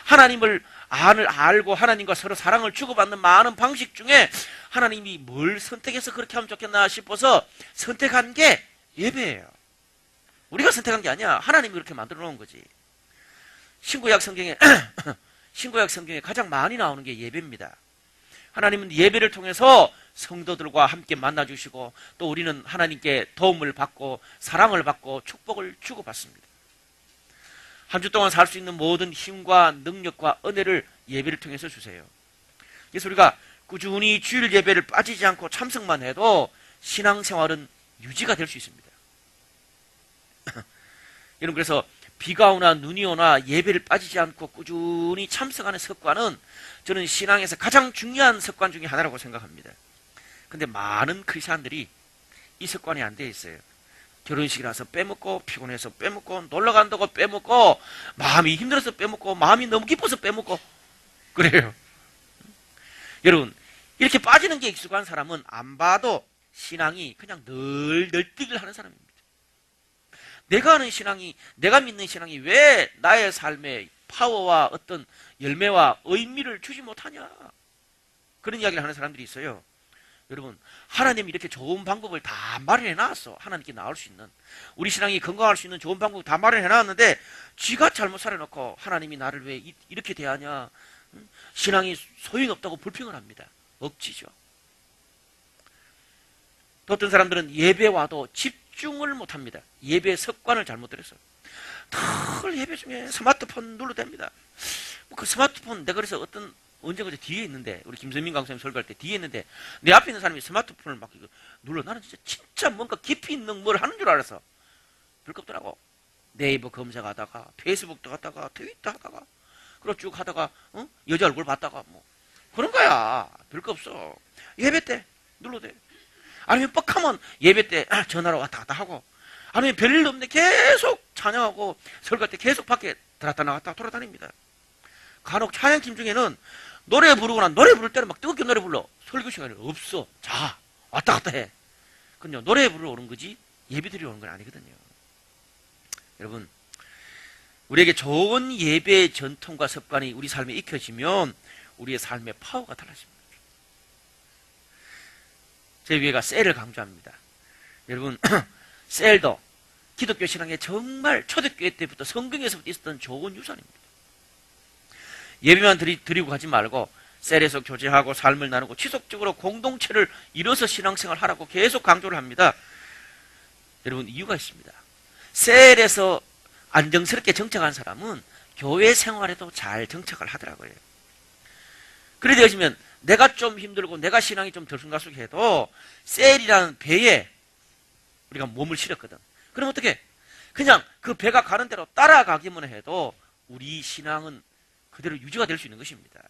하나님을 알고 하나님과 서로 사랑을 주고받는 많은 방식 중에 하나님이 뭘 선택해서 그렇게 하면 좋겠나 싶어서 선택한 게 예배예요. 우리가 선택한 게 아니야. 하나님이 그렇게 만들어 놓은 거지. 신구약 성경에 가장 많이 나오는 게 예배입니다. 하나님은 예배를 통해서 성도들과 함께 만나주시고 또 우리는 하나님께 도움을 받고 사랑을 받고 축복을 주고받습니다. 한 주 동안 살 수 있는 모든 힘과 능력과 은혜를 예배를 통해서 주세요. 그래서 우리가 꾸준히 주일 예배를 빠지지 않고 참석만 해도 신앙생활은 유지가 될 수 있습니다. 여러분, 그래서 비가 오나 눈이 오나 예배를 빠지지 않고 꾸준히 참석하는 습관은 저는 신앙에서 가장 중요한 습관 중에 하나라고 생각합니다. 근데 많은 크리스찬들이 이 습관이 안 돼 있어요. 결혼식이라서 빼먹고, 피곤해서 빼먹고, 놀러 간다고 빼먹고, 마음이 힘들어서 빼먹고, 마음이 너무 기뻐서 빼먹고 그래요. 여러분, 이렇게 빠지는 게 익숙한 사람은 안 봐도 신앙이 그냥 늘 널뛰기를 하는 사람입니다. 내가 하는 신앙이, 내가 믿는 신앙이 왜 나의 삶에 파워와 어떤 열매와 의미를 주지 못하냐, 그런 이야기를 하는 사람들이 있어요. 여러분, 하나님이 이렇게 좋은 방법을 다 마련해 놨어. 하나님께 나올 수 있는, 우리 신앙이 건강할 수 있는 좋은 방법을 다 마련해 놨는데 쥐가 잘못 살아놓고 하나님이 나를 왜 이렇게 대하냐, 신앙이 소용이 없다고 불평을 합니다. 억지죠. 또 어떤 사람들은 예배 와도 집중을 못합니다. 예배 습관을 잘못 들였어요. 늘 예배 중에 스마트폰 눌러댑니다. 그 스마트폰, 내가 그래서 언젠가 뒤에 있는데, 우리 김선민 강사님 설교할 때 뒤에 있는데 내 앞에 있는 사람이 스마트폰을 막 눌러. 나는 진짜 뭔가 깊이 있는 뭘 하는 줄 알았어. 별거 없더라고. 네이버 검색하다가, 페이스북도 하다가, 트위터 하다가, 그리고 쭉 하다가, 여자 얼굴 봤다가, 뭐 그런 거야. 별거 없어. 예배 때 눌러대. 아니면 뻑하면 예배 때 전화로 왔다 갔다 하고, 아니면 별일도 없는데 계속 찬양하고 설교할 때 계속 밖에 들었다 나갔다 돌아다닙니다. 간혹 찬양팀 중에는 노래 부르거나 노래 부를 때는 막 뜨겁게 노래 불러. 설교 시간이 없어. 자, 왔다 갔다 해. 근데 노래 부르러 오는 거지 예배 드리러 오는 건 아니거든요. 여러분, 우리에게 좋은 예배 전통과 습관이 우리 삶에 익혀지면 우리의 삶의 파워가 달라집니다. 제 위에가 셀을 강조합니다. 여러분, 셀도 기독교 신앙에 정말 초대교회 때부터 성경에서부터 있었던 좋은 유산입니다. 예배만 드리고 가지 말고 셀에서 교제하고 삶을 나누고 지속적으로 공동체를 이뤄서 신앙생활 하라고 계속 강조를 합니다. 여러분, 이유가 있습니다. 셀에서 안정스럽게 정착한 사람은 교회 생활에도 잘 정착을 하더라고요. 그래 되어지면 내가 좀 힘들고 내가 신앙이 좀 들쑥날쑥해도 셀이라는 배에 우리가 몸을 실었거든. 그럼 어떻게? 그냥 그 배가 가는 대로 따라가기만 해도 우리 신앙은 그대로 유지가 될 수 있는 것입니다.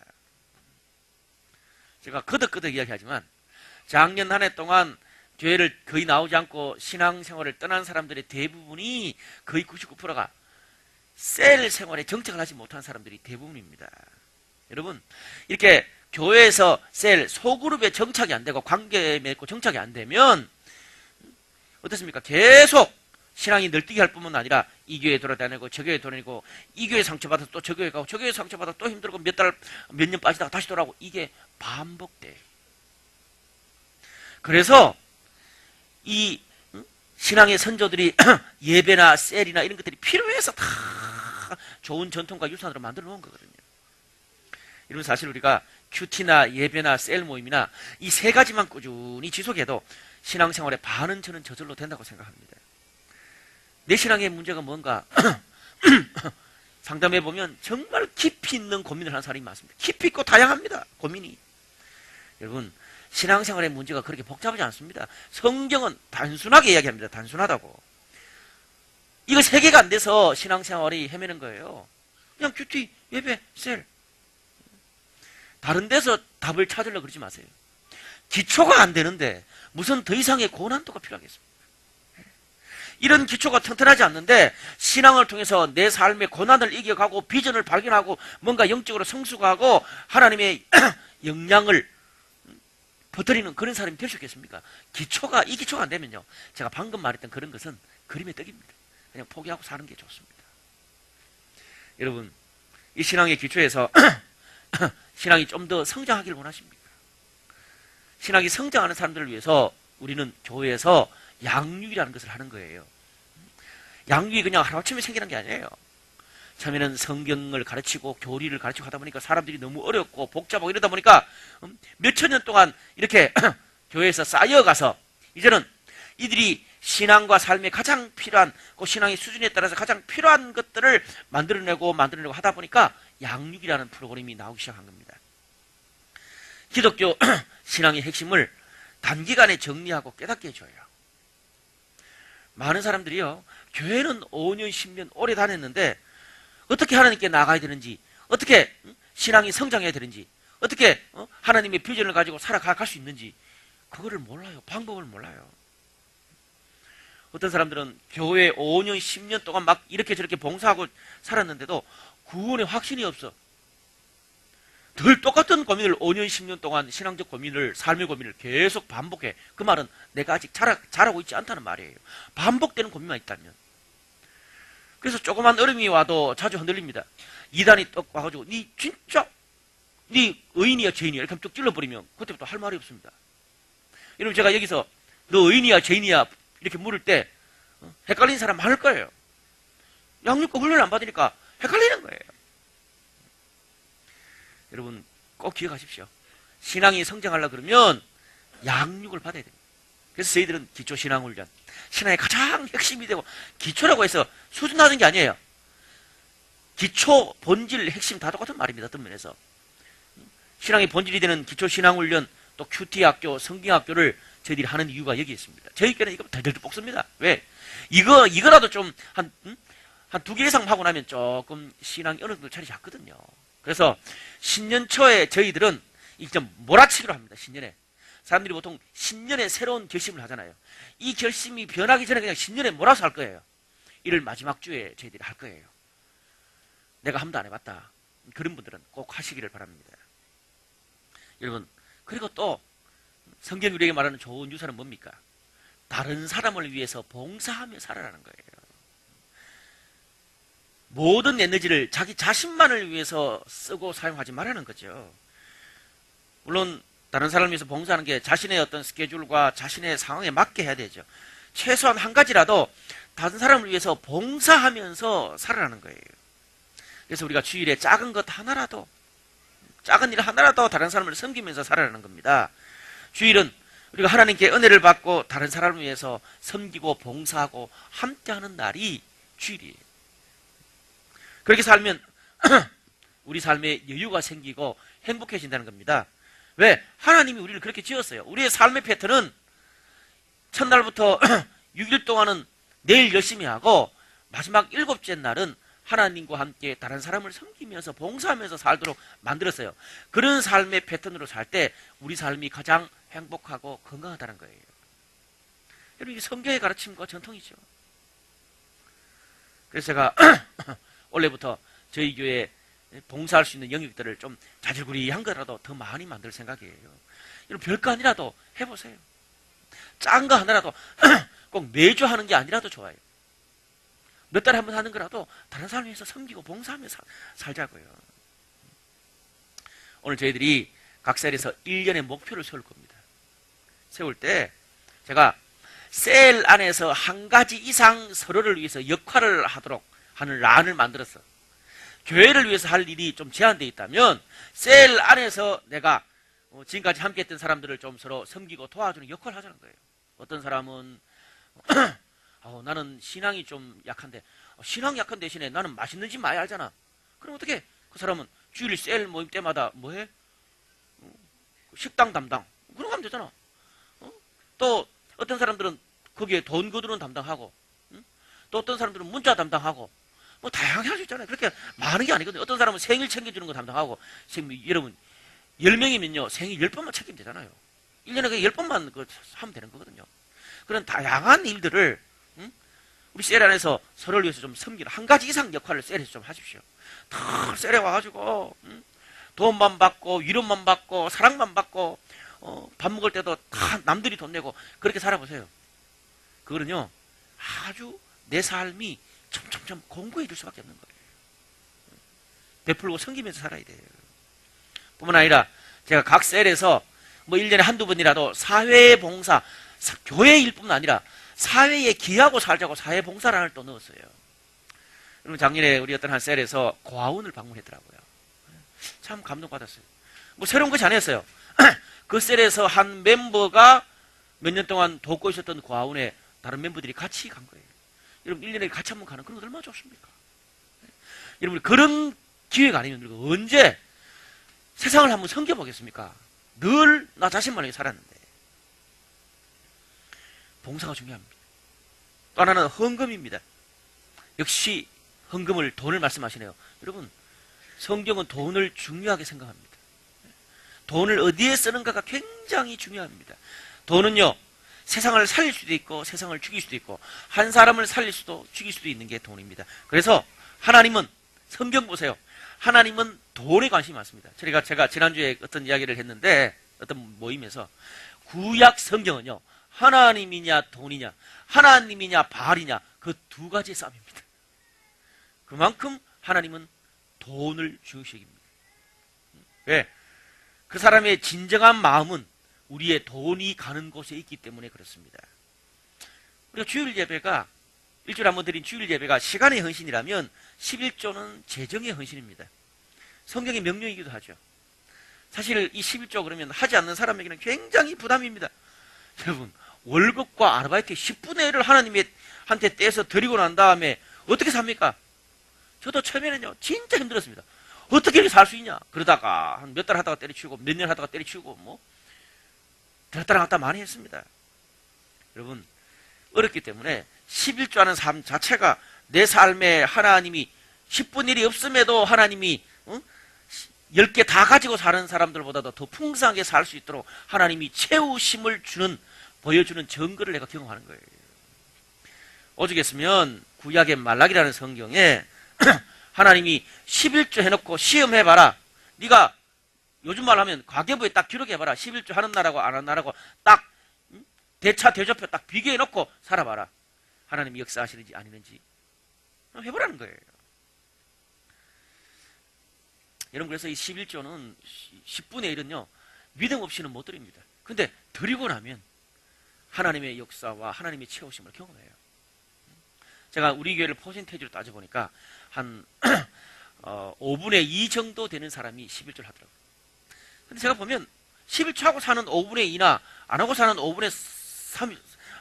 제가 거듭거듭 이야기하지만 작년 한 해 동안 교회를 거의 나오지 않고 신앙생활을 떠난 사람들의 대부분이 거의 99%가 셀 생활에 정착을 하지 못한 사람들이 대부분입니다. 여러분, 이렇게 교회에서 셀, 소그룹에 정착이 안 되고 관계 맺고 정착이 안 되면 어떻습니까? 계속 신앙이 널뛰기 할 뿐만 아니라 이 교회 돌아다니고 저 교회 돌아다니고, 이 교회 상처받아서 또 저 교회 가고, 저 교회 상처받아서 또 힘들고 몇 년 빠지다가 다시 돌아오고, 이게 반복돼요. 그래서 이 신앙의 선조들이 예배나 셀이나 이런 것들이 필요해서 다 좋은 전통과 유산으로 만들어 놓은 거거든요. 이러면 사실 우리가 큐티나 예배나 셀 모임이나 이 세 가지만 꾸준히 지속해도 신앙생활의 반은 저는 저절로 된다고 생각합니다. 내 신앙의 문제가 뭔가 상담해보면 정말 깊이 있는 고민을 하는 사람이 많습니다. 깊이 있고 다양합니다, 고민이. 여러분, 신앙생활의 문제가 그렇게 복잡하지 않습니다. 성경은 단순하게 이야기합니다. 단순하다고. 이거 세 개가 안 돼서 신앙생활이 헤매는 거예요. 그냥 큐티, 예배, 셀. 다른 데서 답을 찾으려고 그러지 마세요. 기초가 안 되는데 무슨 더 이상의 고난도가 필요하겠습니까? 이런 기초가 튼튼하지 않는데 신앙을 통해서 내 삶의 고난을 이겨가고 비전을 발견하고 뭔가 영적으로 성숙하고 하나님의 영향을 퍼뜨리는 그런 사람이 될 수 있겠습니까? 이 기초가 안 되면요, 제가 방금 말했던 그런 것은 그림의 떡입니다. 그냥 포기하고 사는 게 좋습니다. 여러분, 이 신앙의 기초에서 신앙이 좀 더 성장하기를 원하십니까? 신앙이 성장하는 사람들을 위해서 우리는 교회에서 양육이라는 것을 하는 거예요. 양육이 그냥 하루아침에 생기는 게 아니에요. 처음에는 성경을 가르치고 교리를 가르치고 하다 보니까 사람들이 너무 어렵고 복잡하고 이러다 보니까 몇천 년 동안 이렇게 교회에서 쌓여가서 이제는 이들이 신앙과 삶에 가장 필요한, 그 신앙의 수준에 따라서 가장 필요한 것들을 만들어내고 하다 보니까 양육이라는 프로그램이 나오기 시작한 겁니다. 기독교 신앙의 핵심을 단기간에 정리하고 깨닫게 해줘요. 많은 사람들이요, 교회는 5년, 10년 오래 다녔는데 어떻게 하나님께 나가야 되는지, 어떻게 신앙이 성장해야 되는지, 어떻게 하나님의 비전을 가지고 살아갈 수 있는지 그거를 몰라요. 방법을 몰라요. 어떤 사람들은 교회 5년, 10년 동안 막 이렇게 저렇게 봉사하고 살았는데도 구원의 확신이 없어. 늘 똑같은 고민을 5년, 10년 동안 신앙적 고민을, 삶의 고민을 계속 반복해. 그 말은 내가 아직 잘하고 있지 않다는 말이에요. 반복되는 고민만 있다면. 그래서 조그만 얼음이 와도 자주 흔들립니다. 이단이 떡 와가지고 니 진짜 니 의인이야 죄인이야 이렇게 쭉 찔러버리면 그때부터 할 말이 없습니다. 여러분, 제가 여기서 너 의인이야 죄인이야 이렇게 물을 때 헷갈리는 사람 많을 거예요. 양육과 훈련을 안 받으니까 헷갈리는 거예요. 여러분, 꼭 기억하십시오. 신앙이 성장하려고 그러면 양육을 받아야 됩니다. 그래서 저희들은 기초신앙훈련, 신앙의 가장 핵심이 되고, 기초라고 해서 수준 낮은 게 아니에요. 기초, 본질, 핵심 다 똑같은 말입니다. 어떤 면에서. 신앙의 본질이 되는 기초신앙훈련, 또 큐티학교, 성경학교를 저희들이 하는 이유가 여기 있습니다. 저희끼리는 이거 덜덜 뽑습니다. 왜? 이거라도 좀 한 2개 이상 하고 나면 조금 신앙이 어느 정도 자리 잡거든요. 그래서 신년 초에 저희들은 좀 몰아치기로 합니다. 신년에. 사람들이 보통 신년에 새로운 결심을 하잖아요. 이 결심이 변하기 전에 그냥 신년에 몰아서 할 거예요. 이를 마지막 주에 저희들이 할 거예요. 내가 한 번도 안 해봤다. 그런 분들은 꼭 하시기를 바랍니다. 여러분, 그리고 또 성경이 우리에게 말하는 좋은 유산은 뭡니까? 다른 사람을 위해서 봉사하며 살아라는 거예요. 모든 에너지를 자기 자신만을 위해서 쓰고 사용하지 말라는 거죠. 물론 다른 사람을 위해서 봉사하는 게 자신의 어떤 스케줄과 자신의 상황에 맞게 해야 되죠. 최소한 한 가지라도 다른 사람을 위해서 봉사하면서 살아라는 거예요. 그래서 우리가 주일에 작은 것 하나라도, 작은 일 하나라도 다른 사람을 섬기면서 살아라는 겁니다. 주일은 우리가 하나님께 은혜를 받고 다른 사람을 위해서 섬기고 봉사하고 함께하는 날이 주일이에요. 그렇게 살면 우리 삶에 여유가 생기고 행복해진다는 겁니다. 왜? 하나님이 우리를 그렇게 지었어요. 우리의 삶의 패턴은 첫날부터 6일 동안은 내일 열심히 하고 마지막 7째 날은 하나님과 함께 다른 사람을 섬기면서 봉사하면서 살도록 만들었어요. 그런 삶의 패턴으로 살 때 우리 삶이 가장 행복하고 건강하다는 거예요. 여러분, 이게 성경의 가르침과 전통이죠. 그래서 제가 올해부터 저희 교회에 봉사할 수 있는 영역들을 좀 자질구리한 거라도 더 많이 만들 생각이에요. 여러분, 별거 아니라도 해보세요. 작은 거 하나라도 꼭 매주 하는 게 아니라도 좋아요. 몇 달에 한 번 하는 거라도 다른 사람을 위해서 섬기고 봉사하며 살자고요. 오늘 저희들이 각 셀에서 1년의 목표를 세울 겁니다. 세울 때 제가 셀 안에서 한 가지 이상 서로를 위해서 역할을 하도록 하는 란을 만들었어. 교회를 위해서 할 일이 좀 제한되어 있다면 셀 안에서 내가 지금까지 함께했던 사람들을 좀 서로 섬기고 도와주는 역할을 하자는 거예요. 어떤 사람은 나는 신앙이 좀 약한데 신앙 약한 대신에 나는 맛있는 집 많이 알잖아. 그럼 어떻게? 그 사람은 주일 셀 모임 때마다 뭐해? 식당 담당. 그럼 하면 되잖아. 또 어떤 사람들은 거기에 돈 거두는 담당하고, 또 어떤 사람들은 문자 담당하고, 뭐 다양하게 할 수 있잖아요. 그렇게 많은 게 아니거든요. 어떤 사람은 생일 챙겨주는 거 담당하고, 여러분 10명이면요 생일 10번만 챙기면 되잖아요. 1년에 그냥 10번만 하면 되는 거거든요. 그런 다양한 일들을 우리 셀 안에서 서로를 위해서 좀 섬기는 한 가지 이상 역할을 셀에서 좀 하십시오. 다 셀에 와가지고 돈만 받고 위로만 받고 사랑만 받고 밥 먹을 때도 다 남들이 돈 내고 그렇게 살아보세요. 그거는요 아주 내 삶이 점점점 공고해질 수밖에 없는 거예요. 베풀고 섬기면서 살아야 돼요. 뿐만 아니라 제가 각 셀에서 뭐 1년에 한두 번이라도 사회봉사, 교회 일뿐만 아니라 사회에 기하고 살자고 사회봉사란을 또 넣었어요. 여러분, 작년에 우리 어떤 한 셀에서 고아원을 방문했더라고요. 참 감동받았어요. 뭐 새로운 것이 아니었어요. 그 셀에서 한 멤버가 몇 년 동안 돕고 있었던 고아원에 다른 멤버들이 같이 간 거예요. 여러분, 1년에 같이 한번 가는 그런 거 얼마나 좋습니까? 여러분, 그런 기회가 아니면 우리가 언제 세상을 한번 섬겨보겠습니까? 늘 나 자신만 위해 살았는데. 봉사가 중요합니다. 또 하나는 헌금입니다. 역시 헌금을, 돈을 말씀하시네요. 여러분, 성경은 돈을 중요하게 생각합니다. 돈을 어디에 쓰는가가 굉장히 중요합니다. 돈은요, 세상을 살릴 수도 있고 세상을 죽일 수도 있고 한 사람을 살릴 수도 죽일 수도 있는 게 돈입니다. 그래서 하나님은, 성경 보세요, 하나님은 돈에 관심이 많습니다. 제가 지난주에 어떤 이야기를 했는데, 어떤 모임에서 구약 성경은요, 하나님이냐 돈이냐, 하나님이냐 바알이냐, 그 두 가지의 싸움입니다. 그만큼 하나님은 돈을 중요시 여깁니다. 왜? 그 사람의 진정한 마음은 우리의 돈이 가는 곳에 있기 때문에 그렇습니다. 우리가 주일 예배가, 일주일에 한 번 드린 주일 예배가 시간의 헌신이라면 11조는 재정의 헌신입니다. 성경의 명령이기도 하죠. 사실 이 11조 그러면 하지 않는 사람에게는 굉장히 부담입니다. 여러분, 월급과 아르바이트 10분의 1을 하나님한테 떼서 드리고 난 다음에 어떻게 삽니까? 저도 처음에는요, 진짜 힘들었습니다. 어떻게 이렇게 살 수 있냐? 그러다가 한 몇 달 하다가 때려치우고 몇 년 하다가 때려치우고 뭐 들었다 놨다 많이 했습니다. 여러분, 어렵기 때문에 11조 하는 삶 자체가 내 삶에 하나님이 10분의 1이 없음에도 하나님이 10개 다 가지고 사는 사람들보다도 더 풍성하게 살 수 있도록 하나님이 채우심을 보여주는 증거를 내가 경험하는 거예요. 오죽했으면 구약의 말라기라는 성경에 하나님이 11조 해놓고 시험해봐라. 네가 요즘 말로 하면 가계부에 딱 기록해봐라. 11조 하는 나라고 안 하는 나라고 딱 대조표 딱 비교해놓고 살아봐라. 하나님이 역사하시는지 아니는지 해보라는 거예요. 여러분, 그래서 이 11조는 10분의 1은요 믿음 없이는 못 드립니다. 근데 드리고 나면 하나님의 역사와 하나님의 채우심을 경험해요. 제가 우리 교회를 퍼센테이지로 따져보니까 한 5분의 2 정도 되는 사람이 11조를 하더라고요. 근데 제가 보면 11조하고 사는 5분의 2나 안 하고 사는 5분의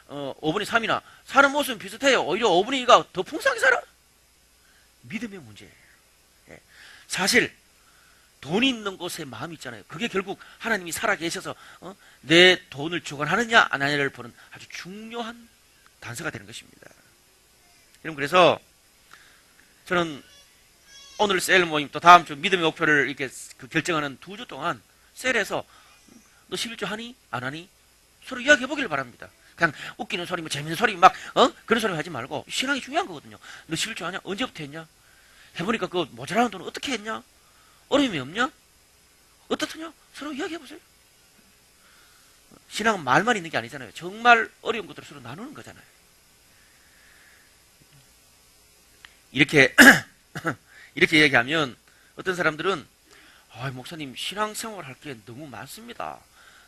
3이나 사는 모습은 비슷해요. 오히려 5분의 2가 더 풍성하게 살아. 믿음의 문제예요. 사실 돈이 있는 곳에 마음이 있잖아요. 그게 결국 하나님이 살아계셔서 내 돈을 주관하느냐 안 하느냐를 보는 아주 중요한 단서가 되는 것입니다. 여러분, 그래서 저는 오늘 셀 모임, 또 다음 주 믿음의 목표를 이렇게 결정하는 2주 동안 셀에서 너 11조 하니? 안 하니? 서로 이야기해 보기를 바랍니다. 그냥 웃기는 소리, 뭐 재밌는 소리 막 그런 소리 하지 말고 신앙이 중요한 거거든요. 너 11조 하냐? 언제부터 했냐? 해보니까 그 모자라는 돈은 어떻게 했냐? 어려움이 없냐? 어떻더냐? 서로 이야기해 보세요. 신앙은 말만 있는 게 아니잖아요. 정말 어려운 것들을 서로 나누는 거잖아요. 이렇게 이렇게 얘기하면 어떤 사람들은 목사님 신앙생활 할 게 너무 많습니다.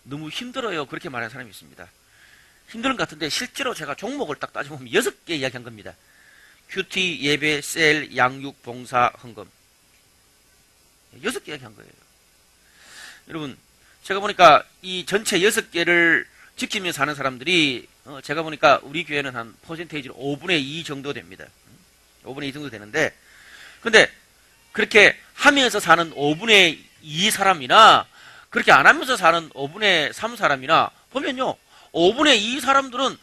너무 힘들어요. 그렇게 말하는 사람이 있습니다. 힘든 것 같은데 실제로 제가 종목을 딱 따져보면 6개 이야기한 겁니다. 큐티, 예배, 셀, 양육, 봉사, 헌금. 6개 이야기한 거예요. 여러분, 제가 보니까 이 전체 6개를 지키면서 사는 사람들이 제가 보니까 우리 교회는 한 퍼센테이지로 5분의 2 정도 됩니다. 5분의 2 정도 되는데, 근데 그렇게 하면서 사는 5분의 2 사람이나 그렇게 안 하면서 사는 5분의 3 사람이나 보면요, 5분의 2 사람들은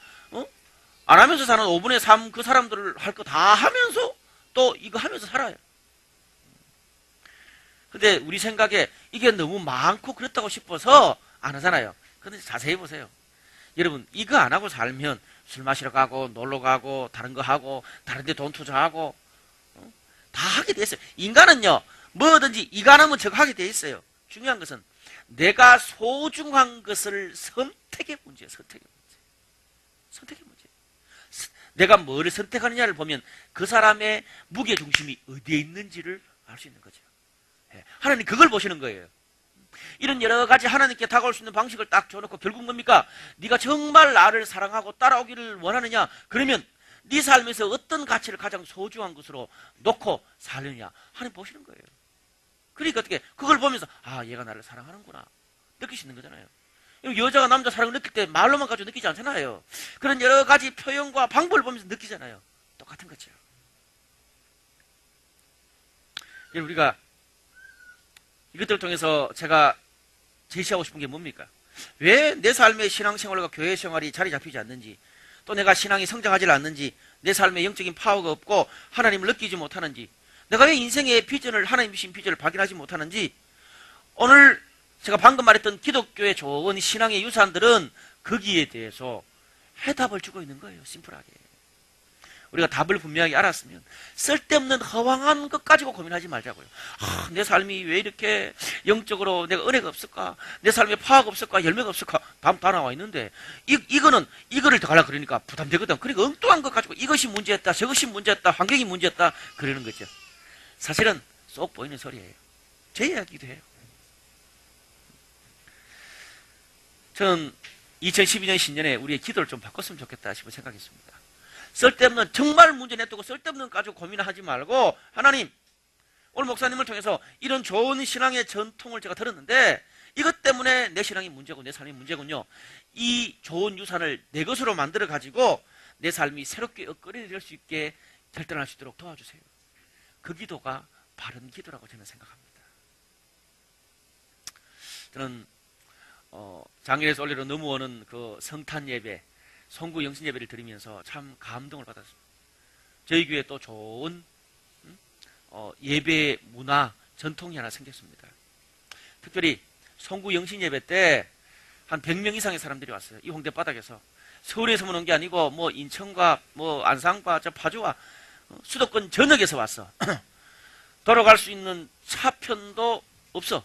안 하면서 사는 5분의 3 그 사람들을 할 거 다 하면서 또 이거 하면서 살아요. 근데 우리 생각에 이게 너무 많고 그렇다고 싶어서 안 하잖아요. 근데 자세히 보세요. 여러분, 이거 안 하고 살면 술 마시러 가고 놀러 가고 다른 거 하고 다른 데 돈 투자하고 다 하게 돼 있어요. 인간은요, 뭐든지 이거 안 하면 저거 하게 돼 있어요. 중요한 것은 내가 소중한 것을 선택의 문제예요. 선택의 문제. 선택의 문제. 내가 뭐를 선택하느냐를 보면 그 사람의 무게중심이 어디에 있는지를 알 수 있는 거죠. 하나님 그걸 보시는 거예요. 이런 여러 가지 하나님께 다가올 수 있는 방식을 딱 줘놓고 결국 뭡니까? 네가 정말 나를 사랑하고 따라오기를 원하느냐? 그러면 네 삶에서 어떤 가치를 가장 소중한 것으로 놓고 살느냐? 하나님 보시는 거예요. 그러니까 어떻게 그걸 보면서 얘가 나를 사랑하는구나 느낄 수 있는 거잖아요. 여자가 남자 사랑을 느낄 때 말로만 가지고 느끼지 않잖아요. 그런 여러 가지 표현과 방법을 보면서 느끼잖아요. 똑같은 거죠. 우리가 이것들을 통해서 제가 제시하고 싶은 게 뭡니까? 왜 내 삶의 신앙생활과 교회 생활이 자리 잡히지 않는지, 또 내가 신앙이 성장하지 않는지, 내 삶에 영적인 파워가 없고 하나님을 느끼지 못하는지, 내가 왜 인생의 비전을, 하나님 주신 비전을 발견하지 못하는지, 오늘 제가 방금 말했던 기독교의 좋은 신앙의 유산들은 거기에 대해서 해답을 주고 있는 거예요. 심플하게. 우리가 답을 분명하게 알았으면 쓸데없는 허황한 것 가지고 고민하지 말자고요. 내 삶이 왜 이렇게 영적으로 내가 은혜가 없을까? 내 삶에 파워가 없을까? 열매가 없을까? 다 나와 있는데 이거를 더 가려고 그러니까 부담되거든. 그러니까 엉뚱한 것 가지고 이것이 문제였다, 저것이 문제였다, 환경이 문제였다 그러는 거죠. 사실은 쏙 보이는 소리예요. 제 이야기도 해요. 저는 2012년 신년에 우리의 기도를 좀 바꿨으면 좋겠다 싶어 생각했습니다. 쓸데없는, 정말 문제 내두고 쓸데없는 것 가지고 고민하지 말고, 하나님, 오늘 목사님을 통해서 이런 좋은 신앙의 전통을 제가 들었는데 이것 때문에 내 신앙이 문제고 내 삶이 문제군요. 이 좋은 유산을 내 것으로 만들어 가지고 내 삶이 새롭게 업그레이드 될 수 있게 결단할 수 있도록 도와주세요. 그 기도가 바른 기도라고 저는 생각합니다. 저는 장일에서 올리로 넘어오는 그 성탄 예배, 송구 영신 예배를 드리면서 참 감동을 받았습니다. 저희 교회에 또 좋은 예배 문화 전통이 하나 생겼습니다. 특별히 송구 영신 예배 때 한 100명 이상의 사람들이 왔어요. 이 홍대 바닥에서. 서울에서만 온 게 아니고 뭐 인천과 뭐 안산과 저 파주와 수도권 전역에서 왔어. 돌아갈 수 있는 차편도 없어.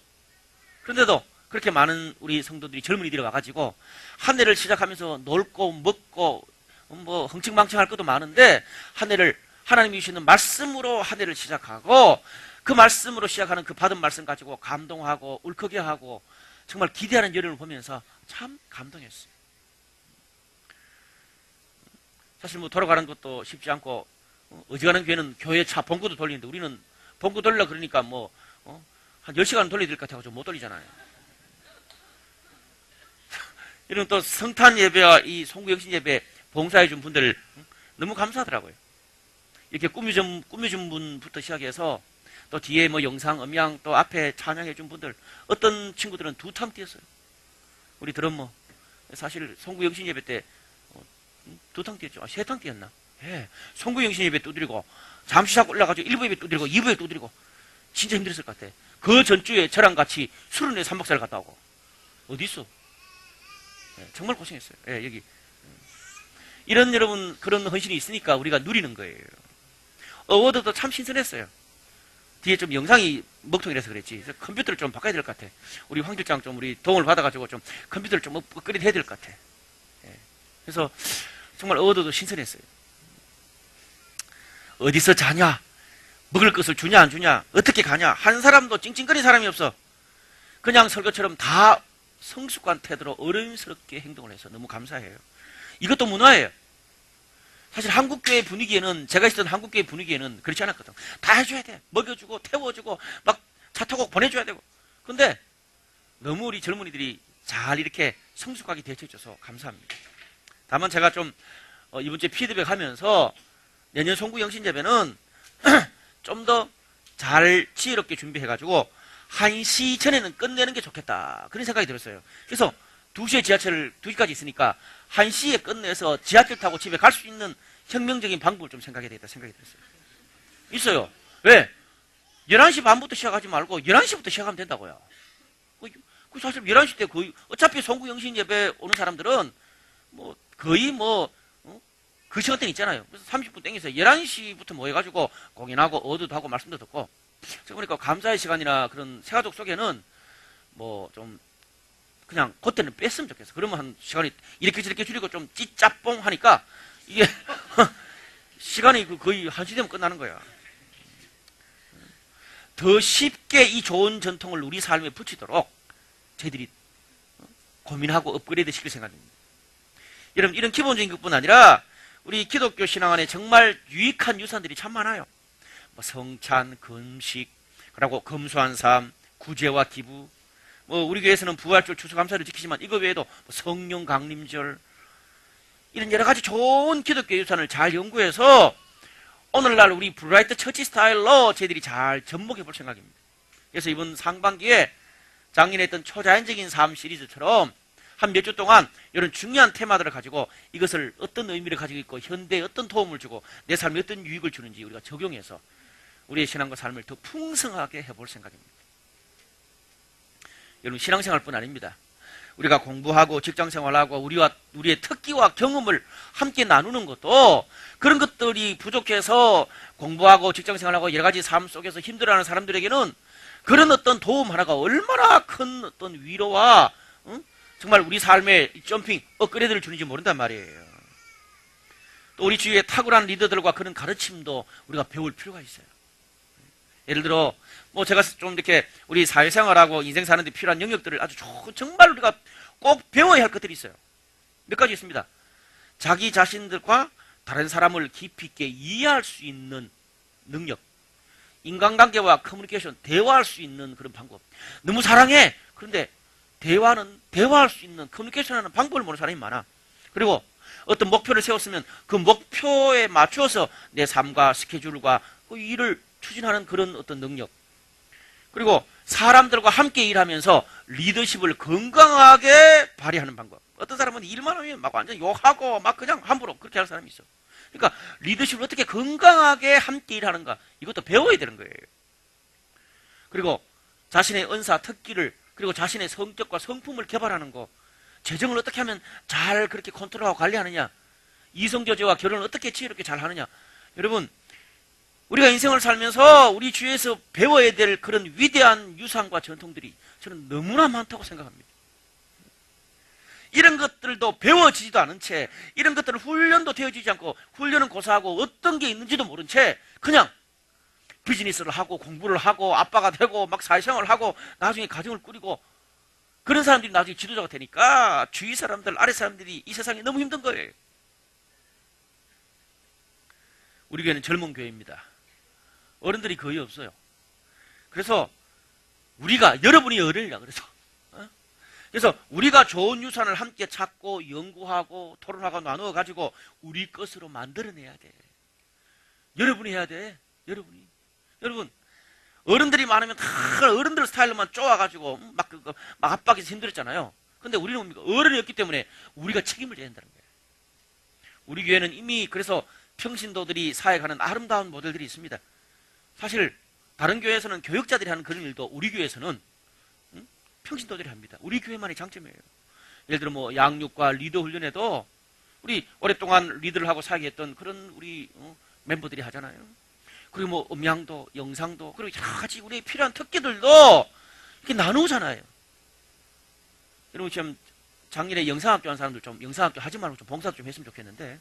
그런데도 그렇게 많은 우리 성도들이, 젊은이들이 와가지고 한 해를 시작하면서 놀고 먹고 뭐 흥청망청할 것도 많은데 한 해를 하나님이 주시는 말씀으로 한 해를 시작하고, 그 말씀으로 시작하는 그 받은 말씀 가지고 감동하고 울컥해하고 정말 기대하는 여름을 보면서 참 감동했어요. 사실 뭐 돌아가는 것도 쉽지 않고, 어지간한 교회는 교회 차 봉구도 돌리는데 우리는 봉구 돌리려 그러니까 뭐 한 10시간 돌려야 될 것 같아서 못 돌리잖아요. 이런 또 성탄 예배와 이 송구 영신 예배 봉사해 준 분들 너무 감사하더라고요. 이렇게 꾸며준 분부터 시작해서 또 뒤에 뭐 영상, 음향, 또 앞에 찬양해 준 분들, 어떤 친구들은 2탕 뛰었어요. 우리 드럼머. 사실 송구 영신 예배 때 2탕 뛰었죠. 3탕 뛰었나? 예. 송구 영신 예배 두드리고, 잠시 자고 올라가지고 1부 예배 두드리고, 2부 예배 두드리고, 진짜 힘들었을 것 같아. 그 전주에 저랑 같이 수련회 3박 4일 갔다 오고. 어디 있어? 예, 정말 고생했어요. 예, 여기. 이런 여러분, 그런 헌신이 있으니까 우리가 누리는 거예요. 어워드도 참 신선했어요. 뒤에 좀 영상이 먹통이라서 그랬지. 컴퓨터를 좀 바꿔야 될 것 같아. 우리 황 실장 좀 우리 도움을 받아가지고 좀 컴퓨터를 좀 업그레이드 해야 될 것 같아. 예. 그래서 정말 어워드도 신선했어요. 어디서 자냐? 먹을 것을 주냐 안 주냐? 어떻게 가냐? 한 사람도 찡찡거린 사람이 없어. 그냥 설교처럼 다 성숙한 태도로 어른스럽게 행동을 해서 너무 감사해요. 이것도 문화예요. 사실 한국교회 분위기에는, 제가 있었던 한국교회 분위기에는 그렇지 않았거든. 다 해줘야 돼. 먹여주고 태워주고 막 차 타고 보내줘야 되고. 근데 너무 우리 젊은이들이 잘 이렇게 성숙하게 대처해줘서 감사합니다. 다만 제가 좀 이번 주에 피드백 하면서 내년 송구 영신 예배는 좀 더 잘 지혜롭게 준비해가지고 1시 전에는 끝내는 게 좋겠다, 그런 생각이 들었어요. 그래서 2시에 지하철을 2시까지 있으니까 1시에 끝내서 지하철 타고 집에 갈 수 있는 혁명적인 방법을 좀 생각해야 되겠다 생각이 들었어요. 있어요. 왜? 11시 반부터 시작하지 말고 11시부터 시작하면 된다고요. 그 사실 11시 때 거의, 어차피 송구 영신 예배 오는 사람들은 뭐 거의 그 시간대는 있잖아요. 그래서 30분 땡겨서 11시부터 모여가지고 공연하고 어두도 하고 말씀도 듣고. 제가 보니까 감사의 시간이나 그런 새가족 속에는 뭐 좀 그냥 그때는 뺐으면 좋겠어. 그러면 한 시간이 이렇게 저렇게 줄이고 좀 찌짜뽕 하니까 이게 시간이 거의 1시 되면 끝나는 거야. 더 쉽게 이 좋은 전통을 우리 삶에 붙이도록 저희들이 고민하고 업그레이드 시킬 생각입니다. 여러분, 이런 기본적인 것뿐 아니라 우리 기독교 신앙 안에 정말 유익한 유산들이 참 많아요. 뭐 성찬, 금식, 그리고 검소한 삶, 구제와 기부, 뭐 우리 교회에서는 부활절 추수감사를 지키지만 이거 외에도 뭐 성령 강림절, 이런 여러 가지 좋은 기독교 유산을 잘 연구해서 오늘날 우리 브라이트 처치 스타일로 저희들이 잘 접목해 볼 생각입니다. 그래서 이번 상반기에 작년에 했던 초자연적인 삶 시리즈처럼 한 몇 주 동안 이런 중요한 테마들을 가지고 이것을 어떤 의미를 가지고 있고 현대에 어떤 도움을 주고 내 삶에 어떤 유익을 주는지 우리가 적용해서 우리의 신앙과 삶을 더 풍성하게 해볼 생각입니다. 여러분, 신앙생활뿐 아닙니다. 우리가 공부하고 직장생활하고 우리의 특기와 경험을 함께 나누는 것도 그런 것들이 부족해서 공부하고 직장생활하고 여러 가지 삶 속에서 힘들어하는 사람들에게는 그런 어떤 도움 하나가 얼마나 큰 어떤 위로와 정말 우리 삶에 점핑, 업그레이드를 주는지 모른단 말이에요. 또 우리 주위에 탁월한 리더들과 그런 가르침도 우리가 배울 필요가 있어요. 예를 들어 뭐 제가 좀 이렇게 우리 사회생활하고 인생 사는 데 필요한 영역들을 아주 정말 우리가 꼭 배워야 할 것들이 있어요. 몇 가지 있습니다. 자기 자신들과 다른 사람을 깊이 있게 이해할 수 있는 능력, 인간관계와 커뮤니케이션, 대화할 수 있는 그런 방법. 너무 사랑해. 그런데 대화할 수 있는 커뮤니케이션하는 방법을 모르는 사람이 많아. 그리고 어떤 목표를 세웠으면 그 목표에 맞춰서 내 삶과 스케줄과 그 일을 추진하는 그런 어떤 능력. 그리고 사람들과 함께 일하면서 리더십을 건강하게 발휘하는 방법. 어떤 사람은 일만 하면 막 완전 욕하고 막 그냥 함부로 그렇게 하는 사람이 있어. 그러니까 리더십을 어떻게 건강하게 함께 일하는가, 이것도 배워야 되는 거예요. 그리고 자신의 은사, 특기를, 그리고 자신의 성격과 성품을 개발하는 거, 재정을 어떻게 하면 잘 그렇게 컨트롤하고 관리하느냐, 이성교제와 결혼을 어떻게 지혜롭게 잘 하느냐. 여러분, 우리가 인생을 살면서 우리 주위에서 배워야 될 그런 위대한 유산과 전통들이 저는 너무나 많다고 생각합니다. 이런 것들도 배워지지도 않은 채, 이런 것들은 훈련도 되어지지 않고, 훈련은 고사하고 어떤 게 있는지도 모른 채 그냥 비즈니스를 하고 공부를 하고 아빠가 되고 막 사회생활을 하고 나중에 가정을 꾸리고, 그런 사람들이 나중에 지도자가 되니까 주위 사람들, 아래 사람들이 이 세상에 너무 힘든 거예요. 우리 교회는 젊은 교회입니다. 어른들이 거의 없어요. 그래서 여러분이 어른이라 그래서 우리가 좋은 유산을 함께 찾고 연구하고 토론하고 나누어 가지고 우리 것으로 만들어내야 돼. 여러분이 해야 돼. 여러분, 어른들이 많으면 다 어른들 스타일로만 쪼아가지고 막 압박해서 힘들었잖아요. 근데 우리는 뭡니까? 어른이 없기 때문에 우리가 책임을 져야 된다는 거예요. 우리 교회는 이미 그래서 평신도들이 사역하는 아름다운 모델들이 있습니다. 사실 다른 교회에서는 교역자들이 하는 그런 일도 우리 교회에서는 평신도들이 합니다. 우리 교회만의 장점이에요. 예를 들어 뭐 양육과 리더 훈련에도 우리 오랫동안 리더를 하고 사역했던 그런 우리 멤버들이 하잖아요. 그리고 뭐 음향도, 영상도, 그리고 여러 가지 우리의 필요한 특기들도 이렇게 나누잖아요. 여러분, 지금 작년에 영상학교 한 사람들 좀 영상학교 하지 말고 좀 봉사 좀 했으면 좋겠는데,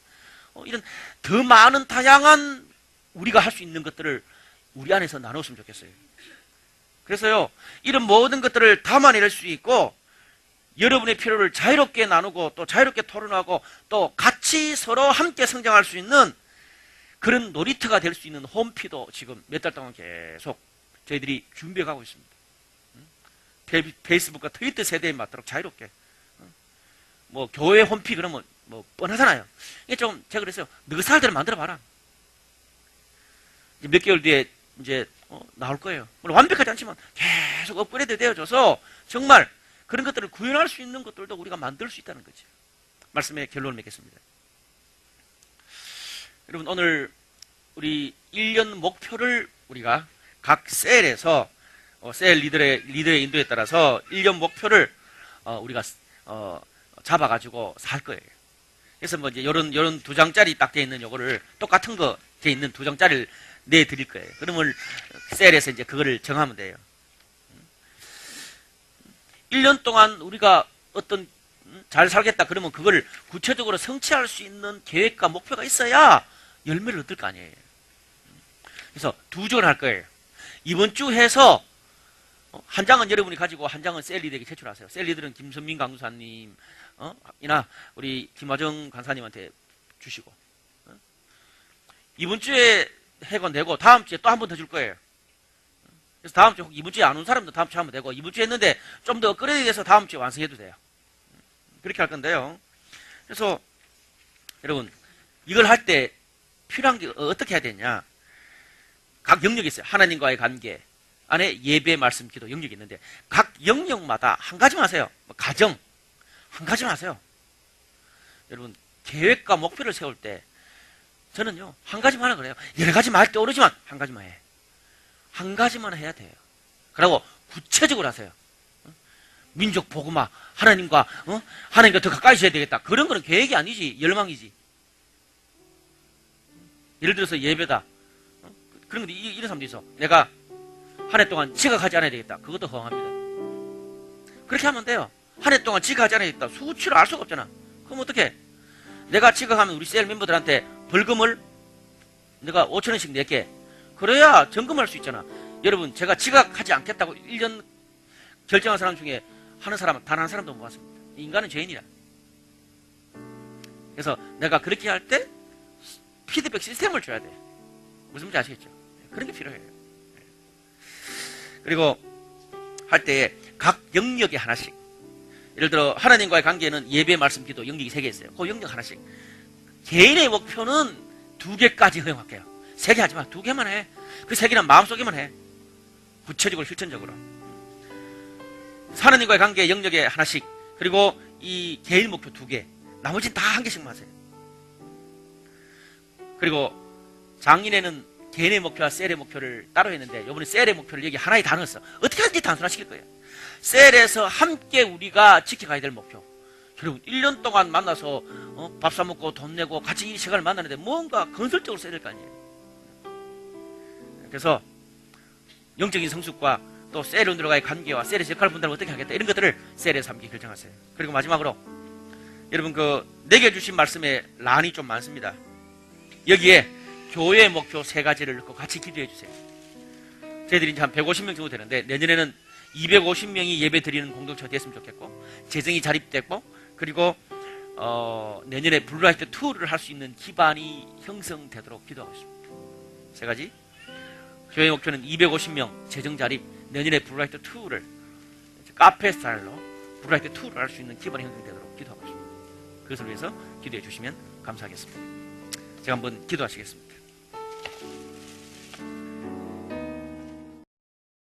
이런 더 많은 다양한 우리가 할 수 있는 것들을 우리 안에서 나눴으면 좋겠어요. 그래서요, 이런 모든 것들을 담아낼 수 있고, 여러분의 필요를 자유롭게 나누고 또 자유롭게 토론하고 또 같이 서로 함께 성장할 수 있는 그런 놀이터가 될 수 있는 홈피도 지금 몇 달 동안 계속 저희들이 준비해가고 있습니다. 페이스북과 트위터 세대에 맞도록 자유롭게. 뭐 교회 홈피 그러면 뭐 뻔하잖아요. 이게 좀 제가 그랬어요. 너 스타일대로 만들어봐라. 이제 몇 개월 뒤에 이제 나올 거예요. 물론 완벽하지 않지만 계속 업그레이드 되어져서 정말 그런 것들을 구현할 수 있는 것들도 우리가 만들 수 있다는 거죠. 말씀의 결론을 맺겠습니다. 여러분, 오늘 우리 1년 목표를 우리가 각 셀에서 셀 리더의 인도에 따라서 1년 목표를 우리가 잡아가지고 살 거예요. 그래서 뭐 이제 요런 2장짜리 딱 돼 있는 요거를 똑같은 거 돼 있는 2장짜리를 내드릴 거예요. 그러면 셀에서 이제 그거를 정하면 돼요. 1년 동안 우리가 어떤 잘 살겠다 그러면 그걸 구체적으로 성취할 수 있는 계획과 목표가 있어야 열매를 얻을 거 아니에요. 그래서 2장을 할 거예요. 이번 주 해서 한 장은 여러분이 가지고 한 장은 셀리들에게 제출하세요. 셀리들은 김선민 강사님 이나 우리 김화정 강사님한테 주시고, 이번 주에 해고 내고 다음 주에 또 한 번 더 줄 거예요. 그래서 다음 주, 이번 주에 안 온 사람도 다음 주에 하면 되고, 이번 주에 했는데 좀 더 업그레이드 돼서 다음 주에 완성해도 돼요. 그렇게 할 건데요. 그래서 여러분, 이걸 할 때 필요한 게 어떻게 해야 되냐. 각 영역이 있어요. 하나님과의 관계 안에 예배, 말씀, 기도 영역이 있는데 각 영역마다 한 가지만 하세요. 가정, 한 가지만 하세요. 여러분, 계획과 목표를 세울 때 저는요, 한 가지만 하는 거예요. 여러 가지만 할 때 오르지만 한 가지만 해. 한 가지만 해야 돼요. 그리고 구체적으로 하세요. 민족 복음화, 하나님과 더 가까이 있어야 되겠다. 그런 거는 계획이 아니지, 열망이지. 예를 들어서 예배다. 그런 거 이런 사람도 있어. 내가 한 해 동안 지각하지 않아야 되겠다. 그것도 허황합니다. 그렇게 하면 돼요. 한 해 동안 지각하지 않아야 되겠다. 수치로 알 수가 없잖아. 그럼 어떻게? 내가 지각하면 우리 셀 멤버들한테 벌금을 내가 5,000원씩 낼게. 그래야 점검할 수 있잖아. 여러분, 제가 지각하지 않겠다고 1년 결정한 사람 중에 하는 사람은 단 한 사람도 못 봤습니다. 인간은 죄인이라. 그래서 내가 그렇게 할 때 피드백 시스템을 줘야 돼. 무슨 말인지 아시겠죠? 그런 게 필요해요. 그리고 할 때 각 영역에 하나씩. 예를 들어 하나님과의 관계는 예배, 말씀, 기도 영역이 3개 있어요. 그 영역 하나씩. 개인의 목표는 2개까지 허용할게요. 3개 하지 마. 2개만 해. 그 3개는 마음속에만 해. 구체적으로 실천적으로. 하나님과의 관계 영역에 하나씩. 그리고 이 개인 목표 2개. 나머지는 다 1개씩만 하세요. 그리고 작년에는 개인의 목표와 셀의 목표를 따로 했는데 이번에 셀의 목표를 여기 하나에 다 넣었어. 어떻게 하든지 단순화시킬 거예요. 셀에서 함께 우리가 지켜가야 될 목표. 여러분 1년 동안 만나서 밥 사 먹고 돈 내고 같이 이 시간을 만나는데 뭔가 건설적으로 써야 될 거 아니에요. 그래서 영적인 성숙과 또 셀원들과의 관계와 셀에서 역할 분담을 어떻게 하겠다 이런 것들을 셀에서 함께 결정하세요. 그리고 마지막으로 여러분 내게 주신 말씀에 란이 좀 많습니다. 여기에 교회의 목표 3가지를 넣고 같이 기도해 주세요. 저희들이 이제 한 150명 정도 되는데 내년에는 250명이 예배 드리는 공동체가 됐으면 좋겠고 재정이 자립됐고 그리고 내년에 블루라이트 투어를 할 수 있는 기반이 형성되도록 기도하고 있습니다. 3가지. 교회 목표는 250명 재정 자립, 내년에 블루라이트 투어를 카페 스타일로 블루라이트 투어를 할 수 있는 기반이 형성되도록 기도하고 있습니다. 그것을 위해서 기도해 주시면 감사하겠습니다. 제가 한번 기도하시겠습니다.